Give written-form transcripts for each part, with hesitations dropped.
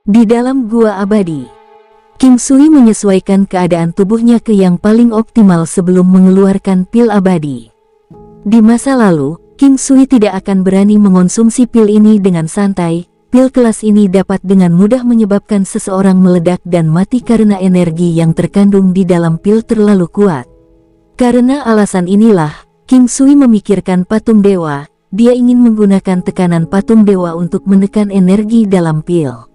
Di dalam gua abadi, King Sui menyesuaikan keadaan tubuhnya ke yang paling optimal sebelum mengeluarkan pil abadi. Di masa lalu, King Sui tidak akan berani mengonsumsi pil ini dengan santai. Pil kelas ini dapat dengan mudah menyebabkan seseorang meledak dan mati karena energi yang terkandung di dalam pil terlalu kuat. Karena alasan inilah, King Sui memikirkan patung dewa. Dia ingin menggunakan tekanan patung dewa untuk menekan energi dalam pil.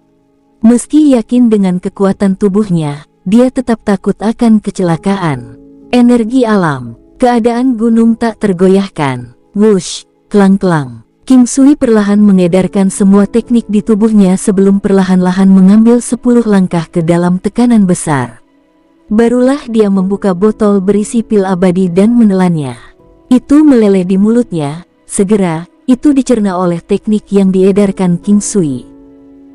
Meski yakin dengan kekuatan tubuhnya, dia tetap takut akan kecelakaan. Energi alam, keadaan gunung tak tergoyahkan. Wush, klang-klang. King Sui perlahan mengedarkan semua teknik di tubuhnya sebelum perlahan-lahan mengambil 10 langkah ke dalam tekanan besar. Barulah dia membuka botol berisi pil abadi dan menelannya. Itu meleleh di mulutnya, segera, itu dicerna oleh teknik yang diedarkan King Sui.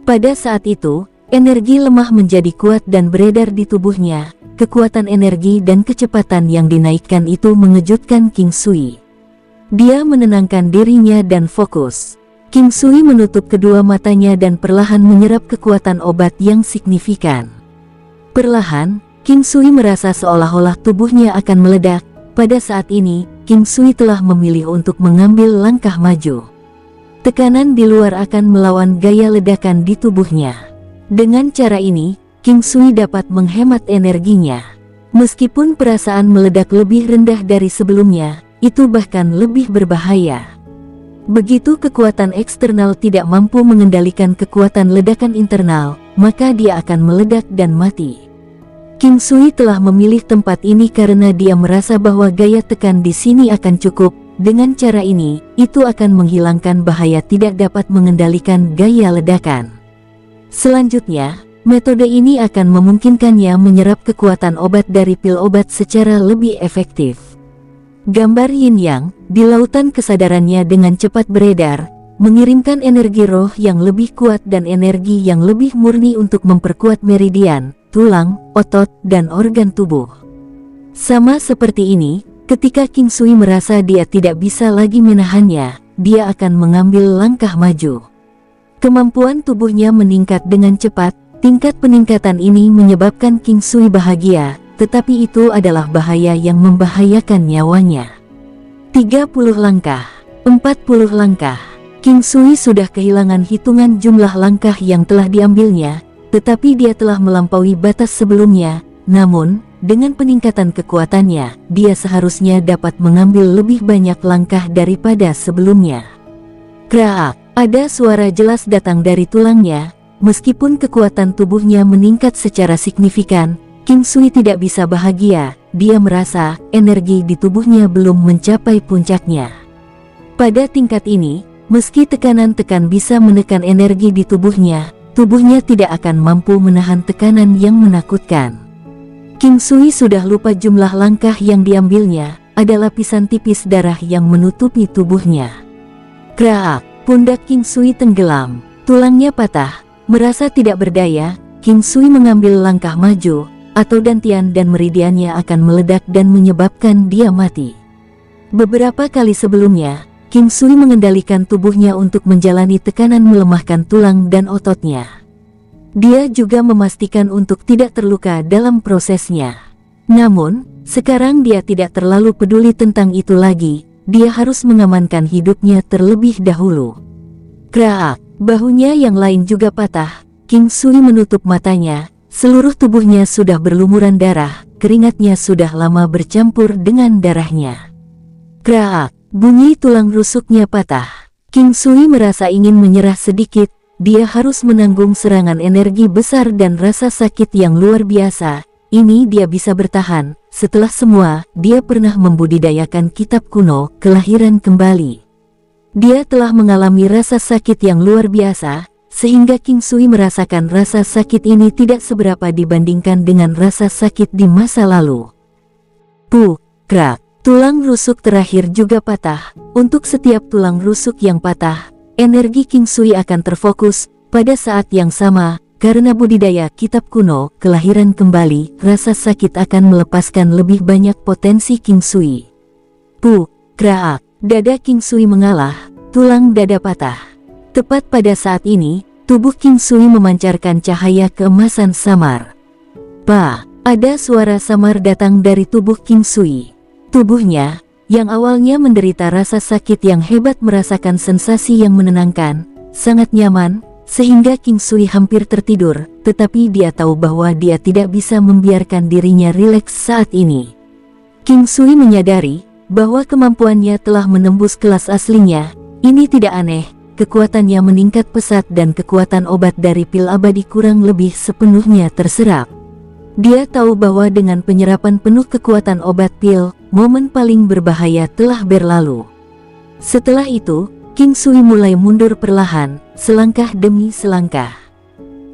Pada saat itu, energi lemah menjadi kuat dan beredar di tubuhnya. Kekuatan energi dan kecepatan yang dinaikkan itu mengejutkan King Sui. Dia menenangkan dirinya dan fokus. King Sui menutup kedua matanya dan perlahan menyerap kekuatan obat yang signifikan. Perlahan, King Sui merasa seolah-olah tubuhnya akan meledak. Pada saat ini, King Sui telah memilih untuk mengambil langkah maju. Tekanan di luar akan melawan gaya ledakan di tubuhnya. Dengan cara ini, King Sui dapat menghemat energinya. Meskipun perasaan meledak lebih rendah dari sebelumnya, itu bahkan lebih berbahaya. Begitu kekuatan eksternal tidak mampu mengendalikan kekuatan ledakan internal, maka dia akan meledak dan mati. King Sui telah memilih tempat ini karena dia merasa bahwa gaya tekan di sini akan cukup. Dengan cara ini, itu akan menghilangkan bahaya tidak dapat mengendalikan gaya ledakan. Selanjutnya, metode ini akan memungkinkannya menyerap kekuatan obat dari pil obat secara lebih efektif. Gambar yin yang di lautan kesadarannya dengan cepat beredar, mengirimkan energi roh yang lebih kuat dan energi yang lebih murni untuk memperkuat meridian, tulang, otot, dan organ tubuh. Sama seperti ini, ketika King Sui merasa dia tidak bisa lagi menahannya, dia akan mengambil langkah maju. Kemampuan tubuhnya meningkat dengan cepat. Tingkat peningkatan ini menyebabkan King Sui bahagia. Tetapi itu adalah bahaya yang membahayakan nyawanya. 30 langkah, 40 langkah. King Sui sudah kehilangan hitungan jumlah langkah yang telah diambilnya, tetapi dia telah melampaui batas sebelumnya. Namun, dengan peningkatan kekuatannya, dia seharusnya dapat mengambil lebih banyak langkah daripada sebelumnya. Kraak, ada suara jelas datang dari tulangnya. Meskipun kekuatan tubuhnya meningkat secara signifikan, King Sui tidak bisa bahagia. Dia merasa energi di tubuhnya belum mencapai puncaknya. Pada tingkat ini, meski tekanan-tekan bisa menekan energi di tubuhnya tidak akan mampu menahan tekanan yang menakutkan. King Sui sudah lupa jumlah langkah yang diambilnya. Ada lapisan tipis darah yang menutupi tubuhnya. Kraak, pundak King Sui tenggelam, tulangnya patah. Merasa tidak berdaya, King Sui mengambil langkah maju. Atau dantian dan meridiannya akan meledak dan menyebabkan dia mati. Beberapa kali sebelumnya, King Sui mengendalikan tubuhnya untuk menjalani tekanan melemahkan tulang dan ototnya. Dia juga memastikan untuk tidak terluka dalam prosesnya. Namun, sekarang dia tidak terlalu peduli tentang itu lagi. Dia harus mengamankan hidupnya terlebih dahulu. Kraak, bahunya yang lain juga patah. King Sui menutup matanya. Seluruh tubuhnya sudah berlumuran darah, keringatnya sudah lama bercampur dengan darahnya. Kraak, bunyi tulang rusuknya patah. King Sui merasa ingin menyerah sedikit. Dia harus menanggung serangan energi besar dan rasa sakit yang luar biasa. Ini dia bisa bertahan. Setelah semua, dia pernah membudidayakan kitab kuno, kelahiran kembali. Dia telah mengalami rasa sakit yang luar biasa, sehingga King Sui merasakan rasa sakit ini tidak seberapa dibandingkan dengan rasa sakit di masa lalu. Krak, tulang rusuk terakhir juga patah. Untuk setiap tulang rusuk yang patah, energi King Sui akan terfokus. Pada saat yang sama, karena budidaya kitab kuno, kelahiran kembali, rasa sakit akan melepaskan lebih banyak potensi King Sui. Krak, dada King Sui mengalah, tulang dada patah. Tepat pada saat ini, Tubuh King Sui memancarkan cahaya keemasan samar. "Pa!" Ada suara samar datang dari tubuh King Sui. Tubuhnya, yang awalnya menderita rasa sakit yang hebat, merasakan sensasi yang menenangkan, sangat nyaman, sehingga King Sui hampir tertidur, tetapi dia tahu bahwa dia tidak bisa membiarkan dirinya rileks saat ini. King Sui menyadari bahwa kemampuannya telah menembus kelas aslinya. Ini tidak aneh, kekuatannya meningkat pesat dan kekuatan obat dari pil abadi kurang lebih sepenuhnya terserap. Dia tahu bahwa dengan penyerapan penuh kekuatan obat pil, momen paling berbahaya telah berlalu. Setelah itu, King Sui mulai mundur perlahan, selangkah demi selangkah.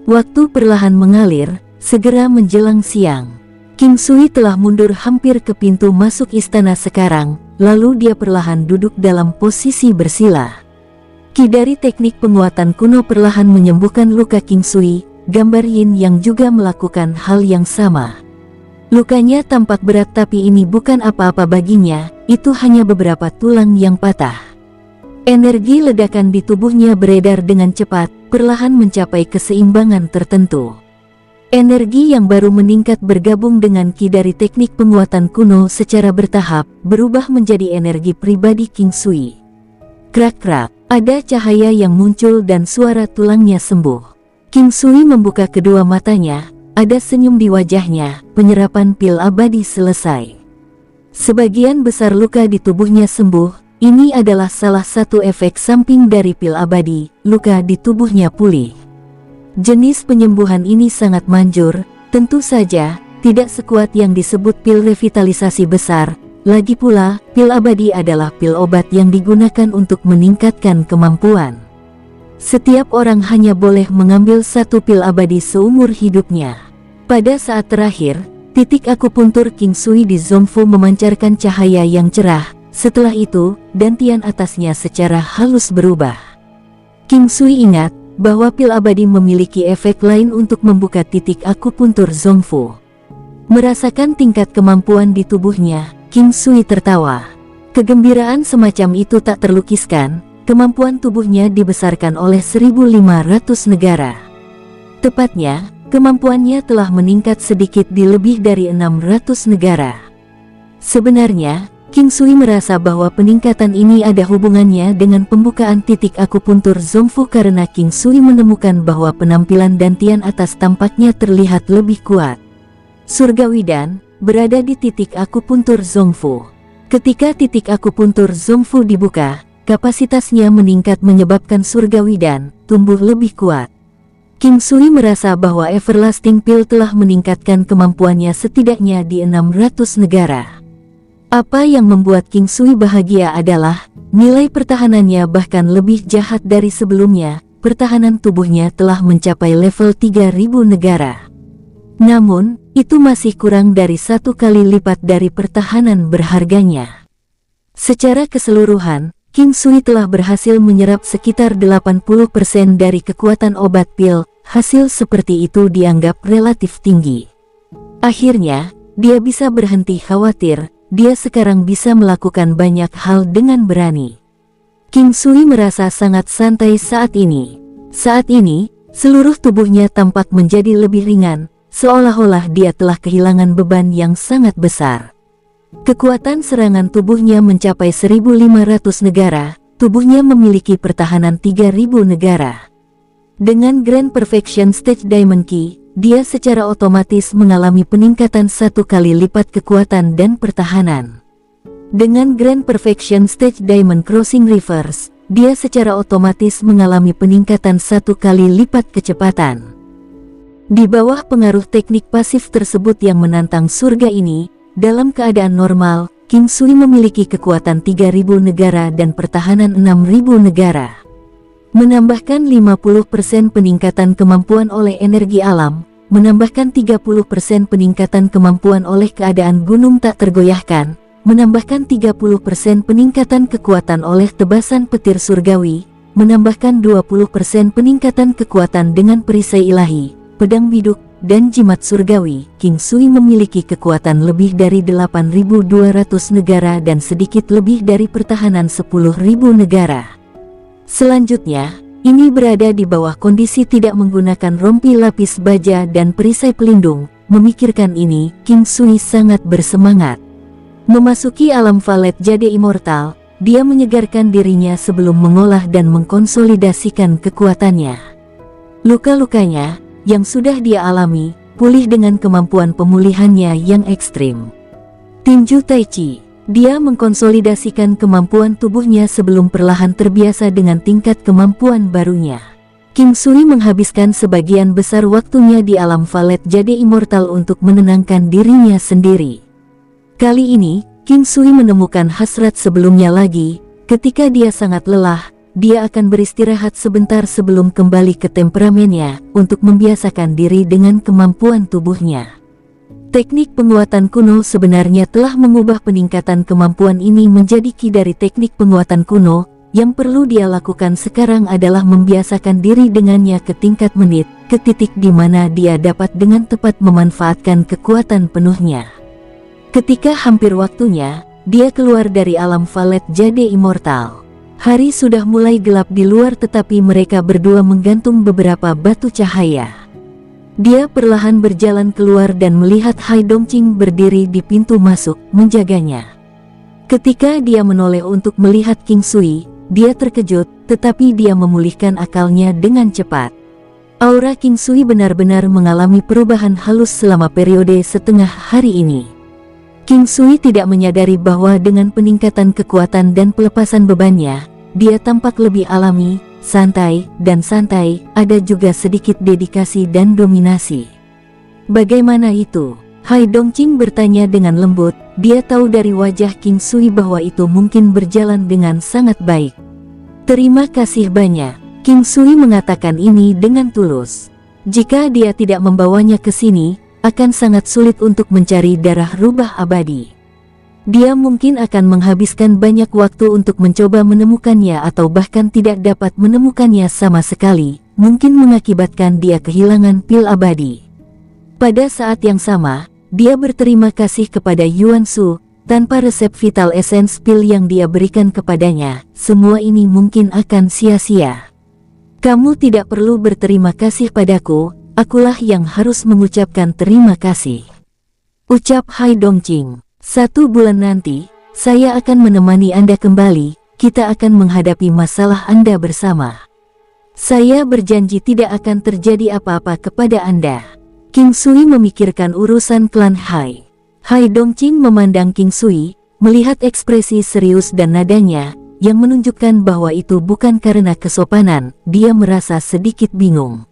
Waktu perlahan mengalir, segera menjelang siang. King Sui telah mundur hampir ke pintu masuk istana sekarang, lalu dia perlahan duduk dalam posisi bersila. Ki dari teknik penguatan kuno perlahan menyembuhkan luka King Sui. Gambar Yin yang juga melakukan hal yang sama. Lukanya tampak berat, tapi ini bukan apa-apa baginya, itu hanya beberapa tulang yang patah. Energi ledakan di tubuhnya beredar dengan cepat, perlahan mencapai keseimbangan tertentu. Energi yang baru meningkat bergabung dengan ki dari teknik penguatan kuno secara bertahap, berubah menjadi energi pribadi King Sui. Krak-krak, ada cahaya yang muncul dan suara tulangnya sembuh. King Sui membuka kedua matanya, ada senyum di wajahnya, penyerapan pil abadi selesai. Sebagian besar luka di tubuhnya sembuh, ini adalah salah satu efek samping dari pil abadi, luka di tubuhnya pulih. Jenis penyembuhan ini sangat manjur, tentu saja, tidak sekuat yang disebut pil revitalisasi besar. Lagi pula, pil abadi adalah pil obat yang digunakan untuk meningkatkan kemampuan. Setiap orang hanya boleh mengambil satu pil abadi seumur hidupnya. Pada saat terakhir, titik akupuntur King Sui di Zongfu memancarkan cahaya yang cerah. Setelah itu, dantian atasnya secara halus berubah. King Sui ingat bahwa pil abadi memiliki efek lain untuk membuka titik akupuntur Zongfu. Merasakan tingkat kemampuan di tubuhnya, King Sui tertawa. Kegembiraan semacam itu tak terlukiskan. Kemampuan tubuhnya dibesarkan oleh 1.500 negara. Tepatnya, kemampuannya telah meningkat sedikit di lebih dari 600 negara. Sebenarnya, King Sui merasa bahwa peningkatan ini ada hubungannya dengan pembukaan titik akupuntur Zongfu karena King Sui menemukan bahwa penampilan dantian atas tampaknya terlihat lebih kuat. Surgawi Dan berada di titik akupuntur Zongfu. Ketika titik akupuntur Zongfu dibuka, kapasitasnya meningkat menyebabkan Surgawi Dan tumbuh lebih kuat. King Sui merasa bahwa Everlasting Pill telah meningkatkan kemampuannya setidaknya di 600 negara. Apa yang membuat King Sui bahagia adalah nilai pertahanannya bahkan lebih jahat dari sebelumnya. Pertahanan tubuhnya telah mencapai level 3.000 negara. Namun, itu masih kurang dari 1 kali lipat dari pertahanan berharganya. Secara keseluruhan, King Sui telah berhasil menyerap sekitar 80% dari kekuatan obat pil. Hasil seperti itu dianggap relatif tinggi. Akhirnya, dia bisa berhenti khawatir. Dia sekarang bisa melakukan banyak hal dengan berani. King Sui merasa sangat santai saat ini. Saat ini, seluruh tubuhnya tampak menjadi lebih ringan, seolah-olah dia telah kehilangan beban yang sangat besar. Kekuatan serangan tubuhnya mencapai 1.500 negara, tubuhnya memiliki pertahanan 3.000 negara. Dengan Grand Perfection Stage Diamond Key, dia secara otomatis mengalami peningkatan 1 kali lipat kekuatan dan pertahanan. Dengan Grand Perfection Stage Diamond Crossing Reverse, dia secara otomatis mengalami peningkatan 1 kali lipat kecepatan. Di bawah pengaruh teknik pasif tersebut yang menantang surga ini, dalam keadaan normal, King Sui memiliki kekuatan 3.000 negara dan pertahanan 6.000 negara. Menambahkan 50% peningkatan kemampuan oleh energi alam, menambahkan 30% peningkatan kemampuan oleh keadaan gunung tak tergoyahkan, menambahkan 30% peningkatan kekuatan oleh tebasan petir surgawi, menambahkan 20% peningkatan kekuatan dengan perisai ilahi, pedang biduk, dan jimat surgawi. King Sui memiliki kekuatan lebih dari 8.200 negara dan sedikit lebih dari pertahanan 10.000 negara. Selanjutnya, ini berada di bawah kondisi tidak menggunakan rompi lapis baja dan perisai pelindung. Memikirkan ini, King Sui sangat bersemangat. Memasuki alam Valet Jade Immortal, dia menyegarkan dirinya sebelum mengolah dan mengkonsolidasikan kekuatannya. Luka-lukanya, yang sudah dia alami, pulih dengan kemampuan pemulihannya yang ekstrim. Tinju Tai Chi, dia mengkonsolidasikan kemampuan tubuhnya sebelum perlahan terbiasa dengan tingkat kemampuan barunya. King Sui menghabiskan sebagian besar waktunya di alam Valet Jade Immortal untuk menenangkan dirinya sendiri. Kali ini, King Sui menemukan hasrat sebelumnya lagi. Ketika dia sangat lelah, dia akan beristirahat sebentar sebelum kembali ke temperamennya untuk membiasakan diri dengan kemampuan tubuhnya. Teknik penguatan kuno sebenarnya telah mengubah peningkatan kemampuan ini menjadi ki dari teknik penguatan kuno. Yang perlu dia lakukan sekarang adalah membiasakan diri dengannya ke tingkat menit, ke titik di mana dia dapat dengan tepat memanfaatkan kekuatan penuhnya. Ketika hampir waktunya, dia keluar dari alam Valet Jade Immortal. Hari sudah mulai gelap di luar tetapi mereka berdua menggantung beberapa batu cahaya. Dia perlahan berjalan keluar dan melihat Hai Dongqing berdiri di pintu masuk, menjaganya. Ketika dia menoleh untuk melihat King Sui, dia terkejut, tetapi dia memulihkan akalnya dengan cepat. Aura King Sui benar-benar mengalami perubahan halus selama periode setengah hari ini. King Sui tidak menyadari bahwa dengan peningkatan kekuatan dan pelepasan bebannya, dia tampak lebih alami, santai, ada juga sedikit dedikasi dan dominasi. Bagaimana itu? Hai Dongqing bertanya dengan lembut. Dia tahu dari wajah King Sui bahwa itu mungkin berjalan dengan sangat baik. Terima kasih banyak. King Sui mengatakan ini dengan tulus. Jika dia tidak membawanya ke sini, akan sangat sulit untuk mencari darah rubah abadi. Dia mungkin akan menghabiskan banyak waktu untuk mencoba menemukannya atau bahkan tidak dapat menemukannya sama sekali, mungkin mengakibatkan dia kehilangan pil abadi. Pada saat yang sama, dia berterima kasih kepada Yuan Shu. Tanpa resep Vital Essence pil yang dia berikan kepadanya, semua ini mungkin akan sia-sia. Kamu tidak perlu berterima kasih padaku, akulah yang harus mengucapkan terima kasih. Ucap Hai Dongqing. 1 bulan nanti, saya akan menemani Anda kembali, kita akan menghadapi masalah Anda bersama. Saya berjanji tidak akan terjadi apa-apa kepada Anda. King Sui memikirkan urusan klan Hai. Hai Dongqing memandang King Sui, melihat ekspresi serius dan nadanya, yang menunjukkan bahwa itu bukan karena kesopanan. Dia merasa sedikit bingung.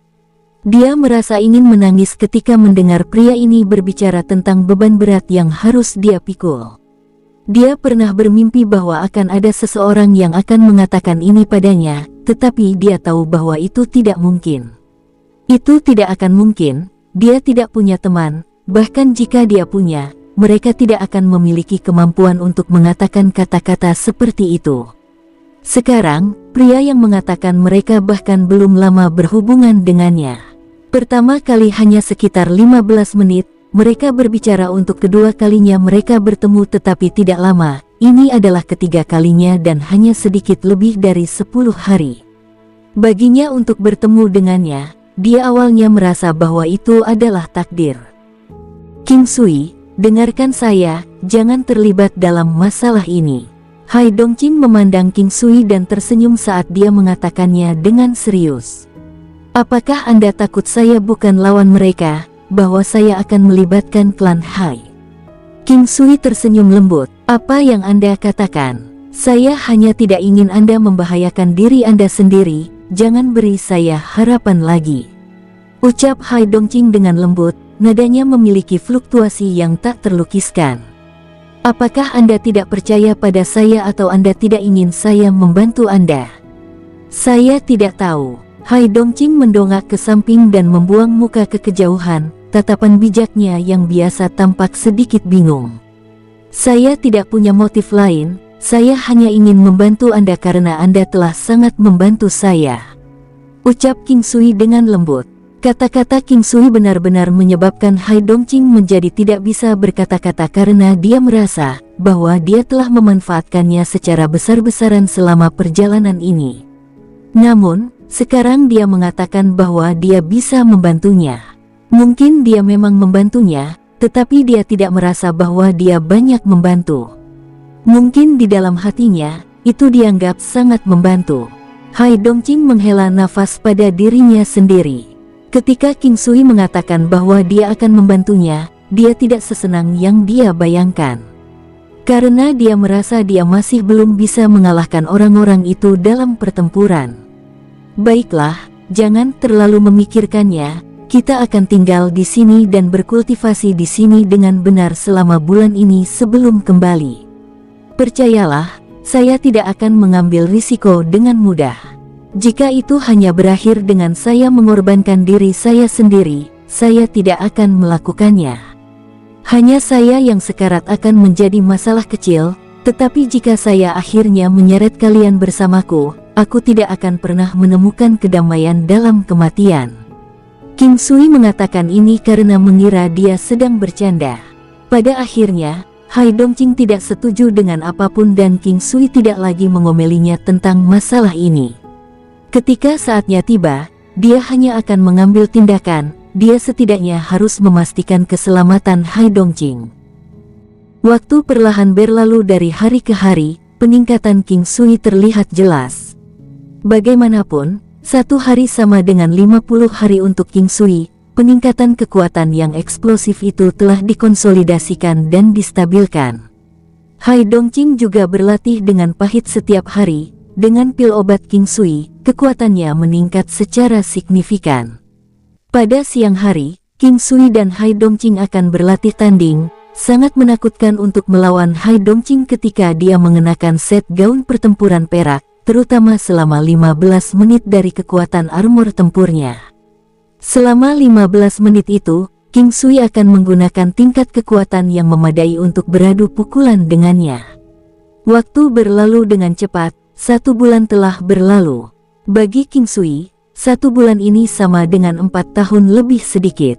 Dia merasa ingin menangis ketika mendengar pria ini berbicara tentang beban berat yang harus dia pikul. Dia pernah bermimpi bahwa akan ada seseorang yang akan mengatakan ini padanya, tetapi dia tahu bahwa itu tidak mungkin. Itu tidak akan mungkin. Dia tidak punya teman, bahkan jika dia punya, mereka tidak akan memiliki kemampuan untuk mengatakan kata-kata seperti itu. Sekarang, pria yang mengatakan mereka bahkan belum lama berhubungan dengannya. Pertama kali hanya sekitar 15 menit, mereka berbicara untuk kedua kalinya mereka bertemu tetapi tidak lama. Ini adalah ketiga kalinya dan hanya sedikit lebih dari 10 hari. Baginya untuk bertemu dengannya, dia awalnya merasa bahwa itu adalah takdir. King Sui, dengarkan saya, jangan terlibat dalam masalah ini. Hai Dongqing memandang King Sui dan tersenyum saat dia mengatakannya dengan serius. Apakah Anda takut saya bukan lawan mereka, bahwa saya akan melibatkan klan Hai? King Sui tersenyum lembut. Apa yang Anda katakan? Saya hanya tidak ingin Anda membahayakan diri Anda sendiri, jangan beri saya harapan lagi. Ucap Hai Dongqing dengan lembut, nadanya memiliki fluktuasi yang tak terlukiskan. Apakah Anda tidak percaya pada saya atau Anda tidak ingin saya membantu Anda? Saya tidak tahu. Hai Dongqing mendongak ke samping dan membuang muka ke kejauhan, tatapan bijaknya yang biasa tampak sedikit bingung. Saya tidak punya motif lain, saya hanya ingin membantu Anda karena Anda telah sangat membantu saya. Ucap King Sui dengan lembut. Kata-kata King Sui benar-benar menyebabkan Hai Dongqing menjadi tidak bisa berkata-kata karena dia merasa bahwa dia telah memanfaatkannya secara besar-besaran selama perjalanan ini. Namun, Sekarang dia mengatakan bahwa dia bisa membantunya. Mungkin dia memang membantunya, tetapi dia tidak merasa bahwa dia banyak membantu. Mungkin di dalam hatinya, itu dianggap sangat membantu. Hai Dongqing menghela nafas pada dirinya sendiri. Ketika King Sui mengatakan bahwa dia akan membantunya, dia tidak sesenang yang dia bayangkan. Karena dia merasa dia masih belum bisa mengalahkan orang-orang itu dalam pertempuran. Baiklah, jangan terlalu memikirkannya, kita akan tinggal di sini dan berkultivasi di sini dengan benar selama bulan ini sebelum kembali. Percayalah, saya tidak akan mengambil risiko dengan mudah. Jika itu hanya berakhir dengan saya mengorbankan diri saya sendiri, saya tidak akan melakukannya. Hanya saya yang sekarat akan menjadi masalah kecil, tetapi jika saya akhirnya menyeret kalian bersamaku, aku tidak akan pernah menemukan kedamaian dalam kematian. King Sui mengatakan ini karena mengira dia sedang bercanda. Pada akhirnya, Hai Dongqing tidak setuju dengan apapun dan King Sui tidak lagi mengomelinya tentang masalah ini. Ketika saatnya tiba, dia hanya akan mengambil tindakan, dia setidaknya harus memastikan keselamatan Hai Dongqing. Waktu perlahan berlalu dari hari ke hari, peningkatan King Sui terlihat jelas. Bagaimanapun, satu hari sama dengan 50 hari untuk King Sui, peningkatan kekuatan yang eksplosif itu telah dikonsolidasikan dan distabilkan. Hai Dongqing juga berlatih dengan pahit setiap hari, dengan pil obat King Sui, kekuatannya meningkat secara signifikan. Pada siang hari, King Sui dan Hai Dongqing akan berlatih tanding, sangat menakutkan untuk melawan Hai Dongqing ketika dia mengenakan set gaun pertempuran perak, terutama selama 15 menit dari kekuatan armor tempurnya. Selama 15 menit itu, King Sui akan menggunakan tingkat kekuatan yang memadai untuk beradu pukulan dengannya. Waktu berlalu dengan cepat, 1 bulan telah berlalu. Bagi King Sui, 1 bulan ini sama dengan 4 tahun lebih sedikit.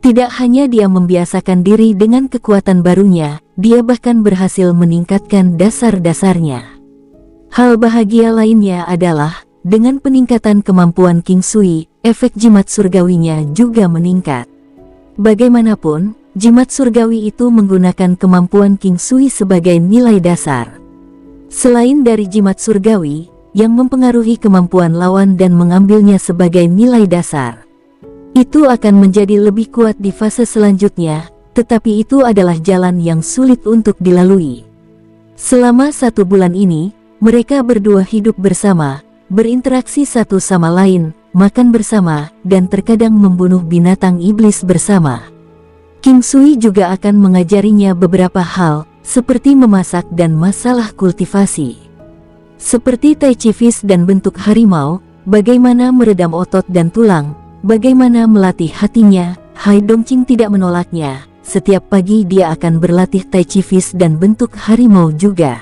Tidak hanya dia membiasakan diri dengan kekuatan barunya, dia bahkan berhasil meningkatkan dasar-dasarnya. Hal bahagia lainnya adalah, dengan peningkatan kemampuan King Sui, efek jimat surgawinya juga meningkat. Bagaimanapun, jimat surgawi itu menggunakan kemampuan King Sui sebagai nilai dasar. Selain dari jimat surgawi, yang mempengaruhi kemampuan lawan dan mengambilnya sebagai nilai dasar, itu akan menjadi lebih kuat di fase selanjutnya, tetapi itu adalah jalan yang sulit untuk dilalui. Selama 1 bulan ini, mereka berdua hidup bersama, berinteraksi satu sama lain, makan bersama, dan terkadang membunuh binatang iblis bersama. King Sui juga akan mengajarinya beberapa hal, seperti memasak dan masalah kultivasi. Seperti Tai Chi Fist dan bentuk harimau, bagaimana meredam otot dan tulang, bagaimana melatih hatinya. Hai Dongqing tidak menolaknya, setiap pagi dia akan berlatih Tai Chi Fist dan bentuk harimau juga.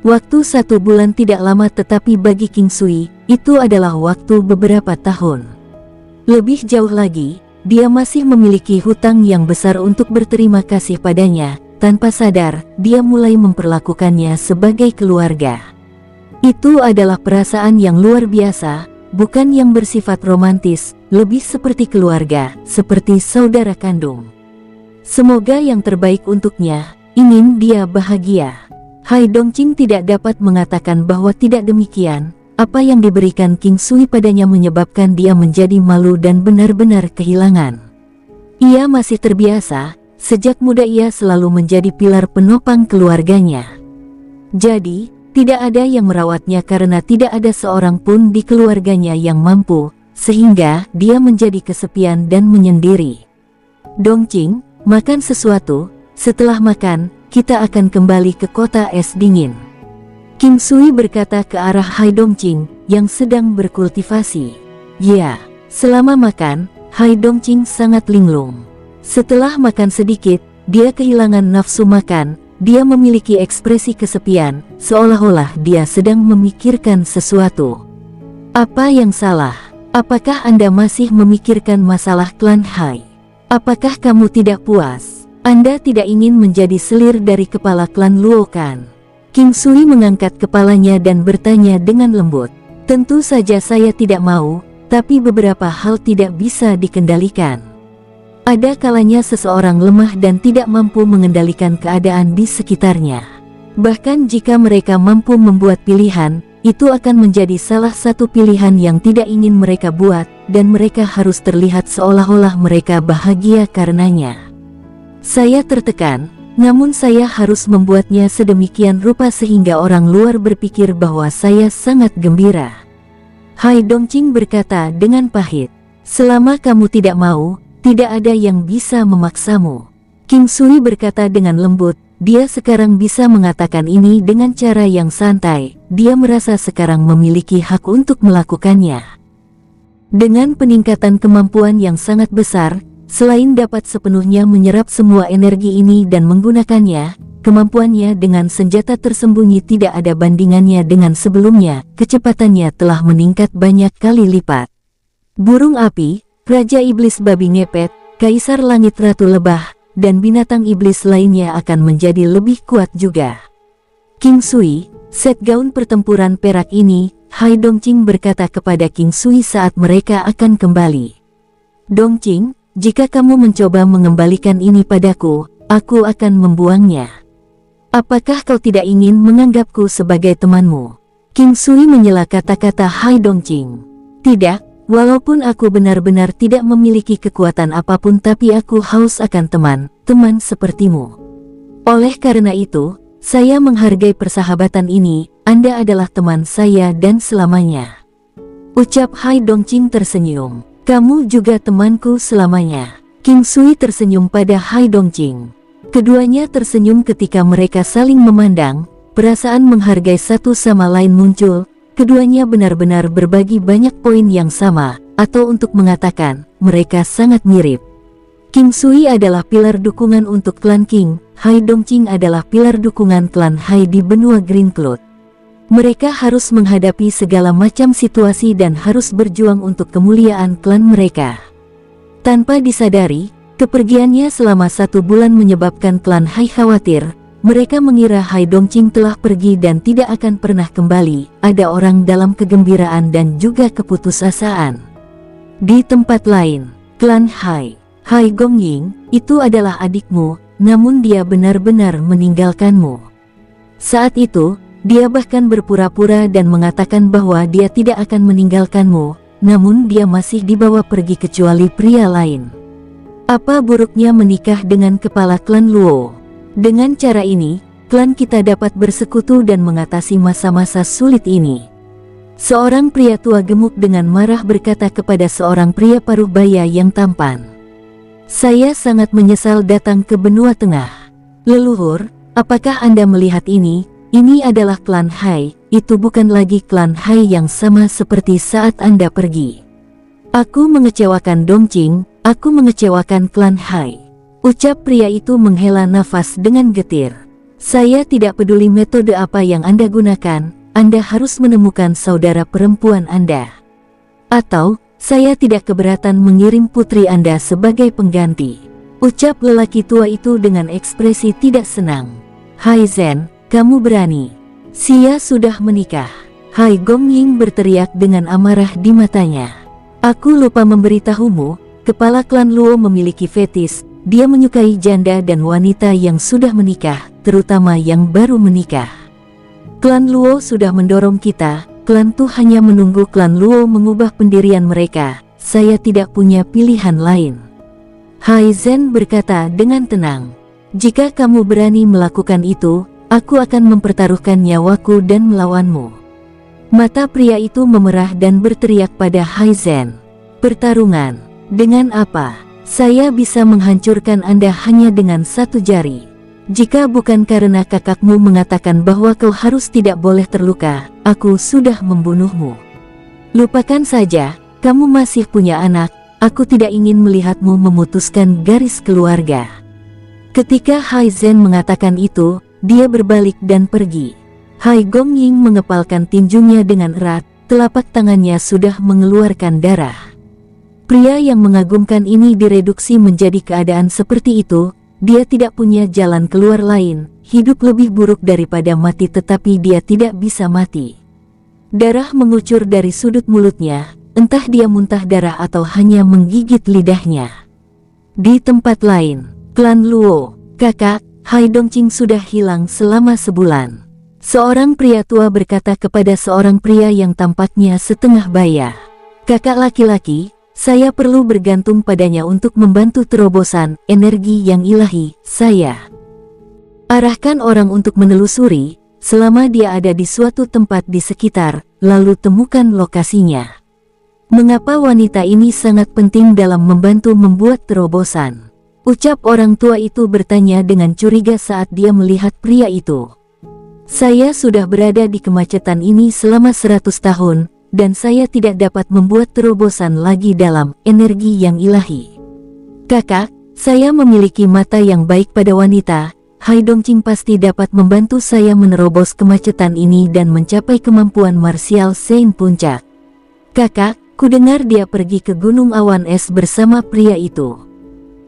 Waktu 1 bulan tidak lama tetapi bagi King Sui, itu adalah waktu beberapa tahun. Lebih jauh lagi, dia masih memiliki hutang yang besar untuk berterima kasih padanya. Tanpa sadar, dia mulai memperlakukannya sebagai keluarga. Itu adalah perasaan yang luar biasa, bukan yang bersifat romantis, lebih seperti keluarga, seperti saudara kandung. Semoga yang terbaik untuknya, ingin dia bahagia. Hai Dongqing tidak dapat mengatakan bahwa tidak demikian. Apa yang diberikan King Sui padanya menyebabkan dia menjadi malu dan benar-benar kehilangan. Ia masih terbiasa, sejak muda ia selalu menjadi pilar penopang keluarganya. Jadi, tidak ada yang merawatnya karena tidak ada seorang pun di keluarganya yang mampu, sehingga dia menjadi kesepian dan menyendiri. Dongqing, makan sesuatu, setelah makan, kita akan kembali ke kota es dingin. King Sui berkata ke arah Hai Dongqing, yang sedang berkultivasi. Ya, selama makan, Hai Dongqing sangat linglung. Setelah makan sedikit, dia kehilangan nafsu makan, dia memiliki ekspresi kesepian, seolah-olah dia sedang memikirkan sesuatu. Apa yang salah? Apakah Anda masih memikirkan masalah klan Hai? Apakah kamu tidak puas? Anda tidak ingin menjadi selir dari kepala klan Luo kan? King Sui mengangkat kepalanya dan bertanya dengan lembut. Tentu saja saya tidak mau, tapi beberapa hal tidak bisa dikendalikan. Ada kalanya seseorang lemah dan tidak mampu mengendalikan keadaan di sekitarnya. Bahkan jika mereka mampu membuat pilihan, itu akan menjadi salah satu pilihan yang tidak ingin mereka buat, dan mereka harus terlihat seolah-olah mereka bahagia karenanya. Saya tertekan, namun saya harus membuatnya sedemikian rupa sehingga orang luar berpikir bahwa saya sangat gembira. Hai Dongqing berkata dengan pahit, selama kamu tidak mau, tidak ada yang bisa memaksamu. King Sui berkata dengan lembut, dia sekarang bisa mengatakan ini dengan cara yang santai, dia merasa sekarang memiliki hak untuk melakukannya. Dengan peningkatan kemampuan yang sangat besar, selain dapat sepenuhnya menyerap semua energi ini dan menggunakannya, kemampuannya dengan senjata tersembunyi tidak ada bandingannya dengan sebelumnya, kecepatannya telah meningkat banyak kali lipat. Burung api, Raja Iblis Babi Ngepet, Kaisar Langit Ratu Lebah, dan binatang iblis lainnya akan menjadi lebih kuat juga. King Sui, set gaun pertempuran perak ini, Hai Dongqing berkata kepada King Sui saat mereka akan kembali. Dongqing, jika kamu mencoba mengembalikan ini padaku, aku akan membuangnya. Apakah kau tidak ingin menganggapku sebagai temanmu? King Sui menyela kata-kata Hai Dongqing. Tidak, walaupun aku benar-benar tidak memiliki kekuatan apapun tapi aku haus akan teman sepertimu. Oleh karena itu, saya menghargai persahabatan ini, Anda adalah teman saya dan selamanya. Ucap Hai Dongqing tersenyum. Kamu juga temanku selamanya. King Sui tersenyum pada Hai Dongqing. Keduanya tersenyum ketika mereka saling memandang, perasaan menghargai satu sama lain muncul, keduanya benar-benar berbagi banyak poin yang sama, atau untuk mengatakan, mereka sangat mirip. King Sui adalah pilar dukungan untuk klan King, Hai Dongqing adalah pilar dukungan klan Hai di benua Green Cloud. Mereka harus menghadapi segala macam situasi dan harus berjuang untuk kemuliaan klan mereka. Tanpa disadari, kepergiannya selama 1 bulan menyebabkan klan Hai khawatir. Mereka mengira Hai Dongqing telah pergi dan tidak akan pernah kembali. Ada orang dalam kegembiraan dan juga keputusasaan. Di tempat lain, klan Hai Gongying, itu adalah adikmu, namun dia benar-benar meninggalkanmu. Saat itu, dia bahkan berpura-pura dan mengatakan bahwa dia tidak akan meninggalkanmu, namun dia masih dibawa pergi kecuali pria lain. Apa buruknya menikah dengan kepala klan Luo? Dengan cara ini, klan kita dapat bersekutu dan mengatasi masa-masa sulit ini. Seorang pria tua gemuk dengan marah berkata kepada seorang pria paruh baya yang tampan. Saya sangat menyesal datang ke benua tengah. Leluhur, apakah Anda melihat ini? Ini adalah klan Hai, itu bukan lagi klan Hai yang sama seperti saat Anda pergi. Aku mengecewakan Dongqing, aku mengecewakan klan Hai. Ucap pria itu menghela nafas dengan getir. Saya tidak peduli metode apa yang Anda gunakan, Anda harus menemukan saudara perempuan Anda. Atau, saya tidak keberatan mengirim putri Anda sebagai pengganti. Ucap lelaki tua itu dengan ekspresi tidak senang. Hai Zen, kamu berani. Sia sudah menikah. Hai Gongying berteriak dengan amarah di matanya. Aku lupa memberitahumu, kepala klan Luo memiliki fetis, dia menyukai janda dan wanita yang sudah menikah, terutama yang baru menikah. Klan Luo sudah mendorong kita, klan Tu hanya menunggu klan Luo mengubah pendirian mereka, saya tidak punya pilihan lain. Hai Zen berkata dengan tenang, jika kamu berani melakukan itu, aku akan mempertaruhkan nyawaku dan melawanmu. Mata pria itu memerah dan berteriak pada Hai Zen. Pertarungan? Dengan apa? Saya bisa menghancurkan Anda hanya dengan 1 jari. Jika bukan karena kakakmu mengatakan bahwa kau harus tidak boleh terluka, aku sudah membunuhmu. Lupakan saja, kamu masih punya anak, aku tidak ingin melihatmu memutuskan garis keluarga. Ketika Hai Zen mengatakan itu, dia berbalik dan pergi. Hai Gongying mengepalkan tinjunya dengan erat, telapak tangannya sudah mengeluarkan darah. Pria yang mengagumkan ini direduksi menjadi keadaan seperti itu, dia tidak punya jalan keluar lain, hidup lebih buruk daripada mati tetapi dia tidak bisa mati. Darah mengucur dari sudut mulutnya, entah dia muntah darah atau hanya menggigit lidahnya. Di tempat lain, klan Luo, kakak, Hai Dongqing sudah hilang selama sebulan. Seorang pria tua berkata kepada seorang pria yang tampaknya setengah baya. Kakak laki-laki, saya perlu bergantung padanya untuk membantu terobosan energi yang ilahi. Saya arahkan orang untuk menelusuri, selama dia ada di suatu tempat di sekitar, lalu temukan lokasinya. Mengapa wanita ini sangat penting dalam membantu membuat terobosan? Ucap orang tua itu bertanya dengan curiga saat dia melihat pria itu. Saya sudah berada di kemacetan ini selama 100 tahun, dan saya tidak dapat membuat terobosan lagi dalam energi yang ilahi. Kakak, saya memiliki mata yang baik pada wanita. Hai Dongqing pasti dapat membantu saya menerobos kemacetan ini dan mencapai kemampuan martial Saint puncak. Kakak, kudengar dia pergi ke Gunung Awan Es bersama pria itu.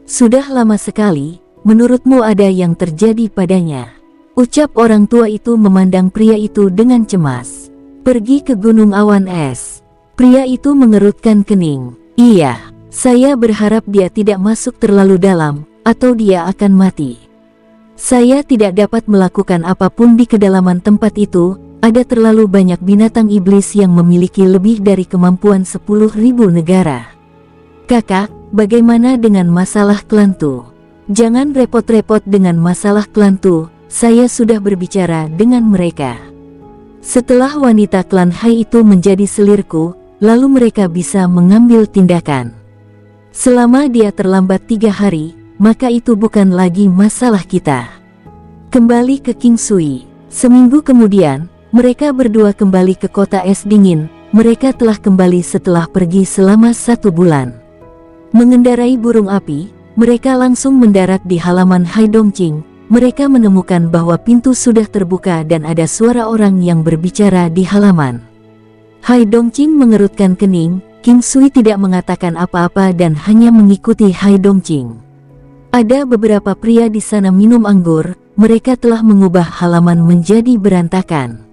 Sudah lama sekali, menurutmu ada yang terjadi padanya? Ucap orang tua itu memandang pria itu dengan cemas. Pergi ke Gunung Awan Es. Pria itu mengerutkan kening. Iya, saya berharap dia tidak masuk terlalu dalam, atau dia akan mati. Saya tidak dapat melakukan apapun di kedalaman tempat itu, ada terlalu banyak binatang iblis yang memiliki lebih dari kemampuan 10.000 negara. Kakak, bagaimana dengan masalah klan Tu? Jangan repot-repot dengan masalah klan Tu, saya sudah berbicara dengan mereka. Setelah wanita klan Hai itu menjadi selirku, lalu mereka bisa mengambil tindakan. Selama dia terlambat 3 hari, maka itu bukan lagi masalah kita. Kembali ke King Sui. Seminggu kemudian, mereka berdua kembali ke kota es dingin. Mereka telah kembali setelah pergi selama 1 bulan. Mengendarai burung api, mereka langsung mendarat di halaman Hai Dongqing. Mereka menemukan bahwa pintu sudah terbuka dan ada suara orang yang berbicara di halaman. Hai Dongqing mengerutkan kening. King Sui tidak mengatakan apa-apa dan hanya mengikuti Hai Dongqing. Ada beberapa pria di sana minum anggur, mereka telah mengubah halaman menjadi berantakan.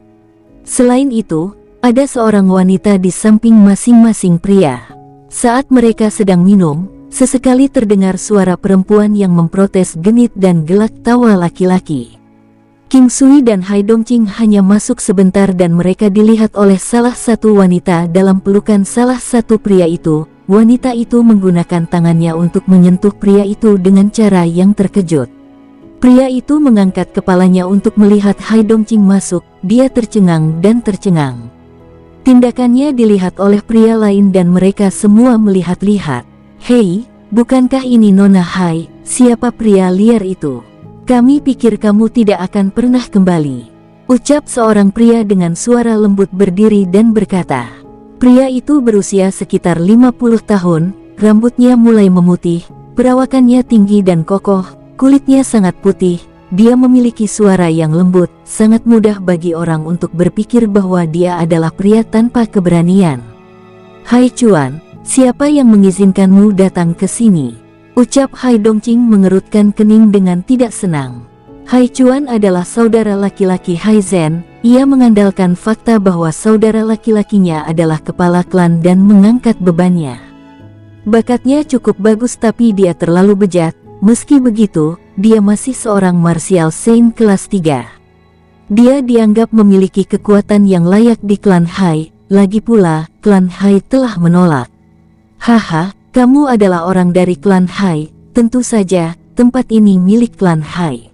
Selain itu, ada seorang wanita di samping masing-masing pria. Saat mereka sedang minum, sesekali terdengar suara perempuan yang memprotes genit dan gelak tawa laki-laki. King Sui dan Hai Dongqing hanya masuk sebentar dan mereka dilihat oleh salah satu wanita dalam pelukan salah satu pria itu. Wanita itu menggunakan tangannya untuk menyentuh pria itu dengan cara yang terkejut. Pria itu mengangkat kepalanya untuk melihat Hai Dongqing masuk, dia tercengang dan tercengang. Tindakannya dilihat oleh pria lain dan mereka semua melihat-lihat. Hei, bukankah ini Nona Hai? Siapa pria liar itu? Kami pikir kamu tidak akan pernah kembali. Ucap seorang pria dengan suara lembut berdiri dan berkata. Pria itu berusia sekitar 50 tahun, rambutnya mulai memutih, perawakannya tinggi dan kokoh, kulitnya sangat putih, dia memiliki suara yang lembut, sangat mudah bagi orang untuk berpikir bahwa dia adalah pria tanpa keberanian. Hai Chuan, siapa yang mengizinkanmu datang ke sini? Ucap Hai Dongqing mengerutkan kening dengan tidak senang. Hai Chuan adalah saudara laki-laki Hai Zhen. Ia mengandalkan fakta bahwa saudara laki-lakinya adalah kepala klan dan mengangkat bebannya. Bakatnya cukup bagus tapi dia terlalu bejat, meski begitu, dia masih seorang martial saint kelas 3. Dia dianggap memiliki kekuatan yang layak di klan Hai, lagi pula, klan Hai telah menolak. Haha, kamu adalah orang dari klan Hai, tentu saja, tempat ini milik klan Hai.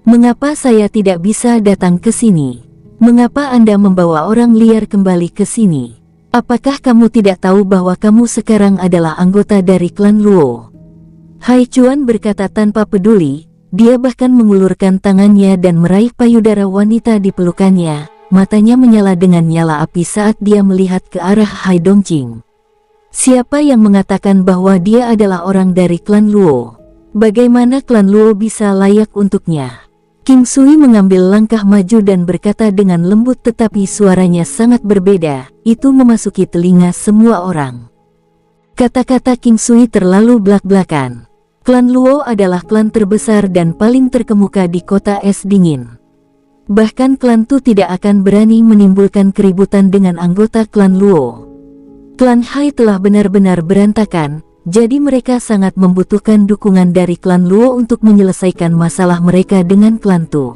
Mengapa saya tidak bisa datang ke sini? Mengapa Anda membawa orang liar kembali ke sini? Apakah kamu tidak tahu bahwa kamu sekarang adalah anggota dari klan Luo? Hai Chuan berkata tanpa peduli, dia bahkan mengulurkan tangannya dan meraih payudara wanita di pelukannya, matanya menyala dengan nyala api saat dia melihat ke arah Hai Dongqing. Siapa yang mengatakan bahwa dia adalah orang dari klan Luo? Bagaimana klan Luo bisa layak untuknya? King Sui mengambil langkah maju dan berkata dengan lembut tetapi suaranya sangat berbeda, itu memasuki telinga semua orang. Kata-kata King Sui terlalu blak-blakan. Klan Luo adalah klan terbesar dan paling terkemuka di kota es dingin. Bahkan klan Tu tidak akan berani menimbulkan keributan dengan anggota klan Luo. Klan Hai telah benar-benar berantakan, jadi mereka sangat membutuhkan dukungan dari klan Luo untuk menyelesaikan masalah mereka dengan klan Tu.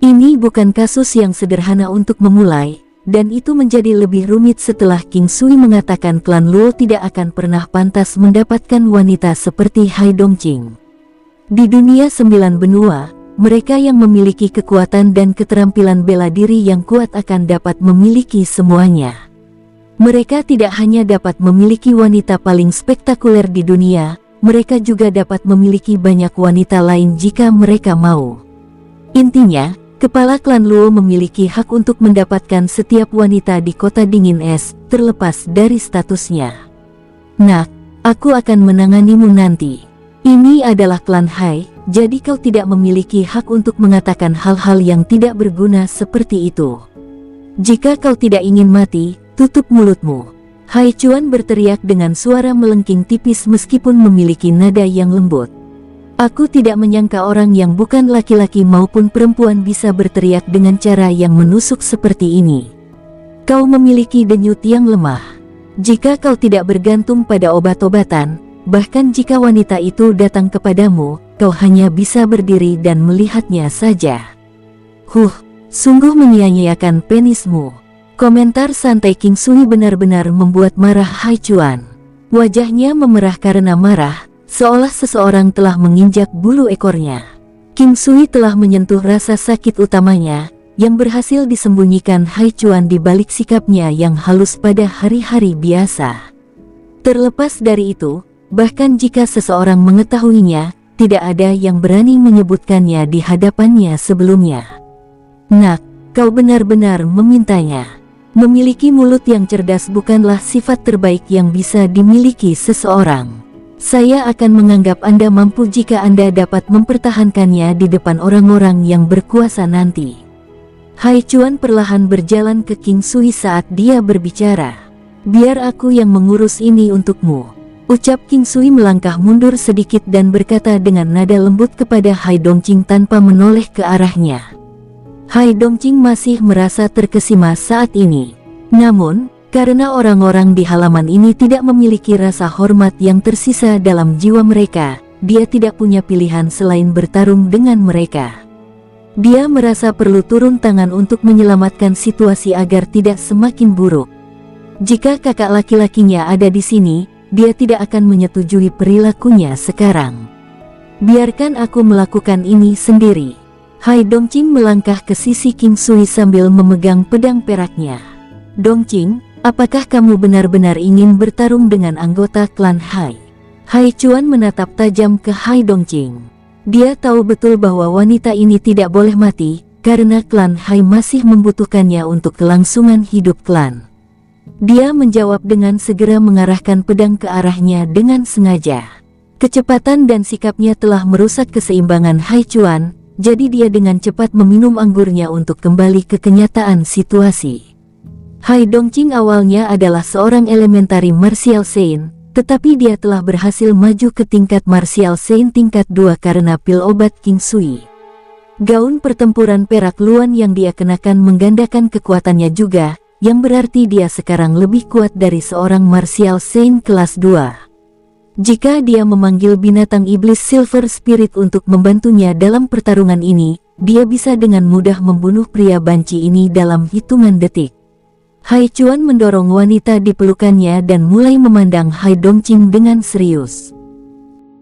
Ini bukan kasus yang sederhana untuk memulai, dan itu menjadi lebih rumit setelah King Sui mengatakan klan Luo tidak akan pernah pantas mendapatkan wanita seperti Hai Dongqing. Di dunia 9 benua, mereka yang memiliki kekuatan dan keterampilan bela diri yang kuat akan dapat memiliki semuanya. Mereka tidak hanya dapat memiliki wanita paling spektakuler di dunia, mereka juga dapat memiliki banyak wanita lain jika mereka mau. Intinya, kepala klan Luo memiliki hak untuk mendapatkan setiap wanita di kota dingin es, terlepas dari statusnya. Nak, aku akan menanganimu nanti. Ini adalah klan Hai, jadi kau tidak memiliki hak untuk mengatakan hal-hal yang tidak berguna seperti itu. Jika kau tidak ingin mati, tutup mulutmu. Hai Chuan berteriak dengan suara melengking tipis meskipun memiliki nada yang lembut. Aku tidak menyangka orang yang bukan laki-laki maupun perempuan bisa berteriak dengan cara yang menusuk seperti ini. Kau memiliki denyut yang lemah. Jika kau tidak bergantung pada obat-obatan, bahkan jika wanita itu datang kepadamu, kau hanya bisa berdiri dan melihatnya saja. Sungguh menyia-nyiakan penismu. Komentar santai King Sui benar-benar membuat marah Hai Chuan. Wajahnya memerah karena marah, seolah seseorang telah menginjak bulu ekornya. King Sui telah menyentuh rasa sakit utamanya, yang berhasil disembunyikan Hai Chuan di balik sikapnya yang halus pada hari-hari biasa. Terlepas dari itu, bahkan jika seseorang mengetahuinya, tidak ada yang berani menyebutkannya di hadapannya sebelumnya. Nak, kau benar-benar memintanya. Memiliki mulut yang cerdas bukanlah sifat terbaik yang bisa dimiliki seseorang. Saya akan menganggap Anda mampu jika Anda dapat mempertahankannya di depan orang-orang yang berkuasa nanti. Hai Chuan perlahan berjalan ke King Sui saat dia berbicara. Biar aku yang mengurus ini untukmu. Ucap King Sui melangkah mundur sedikit dan berkata dengan nada lembut kepada Hai Dongqing tanpa menoleh ke arahnya. Hai Dongqing masih merasa terkesima saat ini. Namun, karena orang-orang di halaman ini tidak memiliki rasa hormat yang tersisa dalam jiwa mereka, dia tidak punya pilihan selain bertarung dengan mereka. Dia merasa perlu turun tangan untuk menyelamatkan situasi agar tidak semakin buruk. Jika kakak laki-lakinya ada di sini, dia tidak akan menyetujui perilakunya sekarang. Biarkan aku melakukan ini sendiri. Hai Dongqing melangkah ke sisi King Sui sambil memegang pedang peraknya. Dongqing, apakah kamu benar-benar ingin bertarung dengan anggota klan Hai? Hai Chuan menatap tajam ke Hai Dongqing. Dia tahu betul bahwa wanita ini tidak boleh mati, karena klan Hai masih membutuhkannya untuk kelangsungan hidup klan. Dia menjawab dengan segera mengarahkan pedang ke arahnya dengan sengaja. Kecepatan dan sikapnya telah merusak keseimbangan Hai Chuan, jadi dia dengan cepat meminum anggurnya untuk kembali ke kenyataan situasi. Hai Dongqing awalnya adalah seorang elementari martial saint, tetapi dia telah berhasil maju ke tingkat martial saint tingkat 2 karena pil obat King Sui. Gaun pertempuran perak luan yang dia kenakan menggandakan kekuatannya juga, yang berarti dia sekarang lebih kuat dari seorang martial saint kelas 2. Jika dia memanggil binatang iblis Silver Spirit untuk membantunya dalam pertarungan ini, dia bisa dengan mudah membunuh pria banci ini dalam hitungan detik. Hai Chuan mendorong wanita di pelukannya dan mulai memandang Hai Dongqing dengan serius.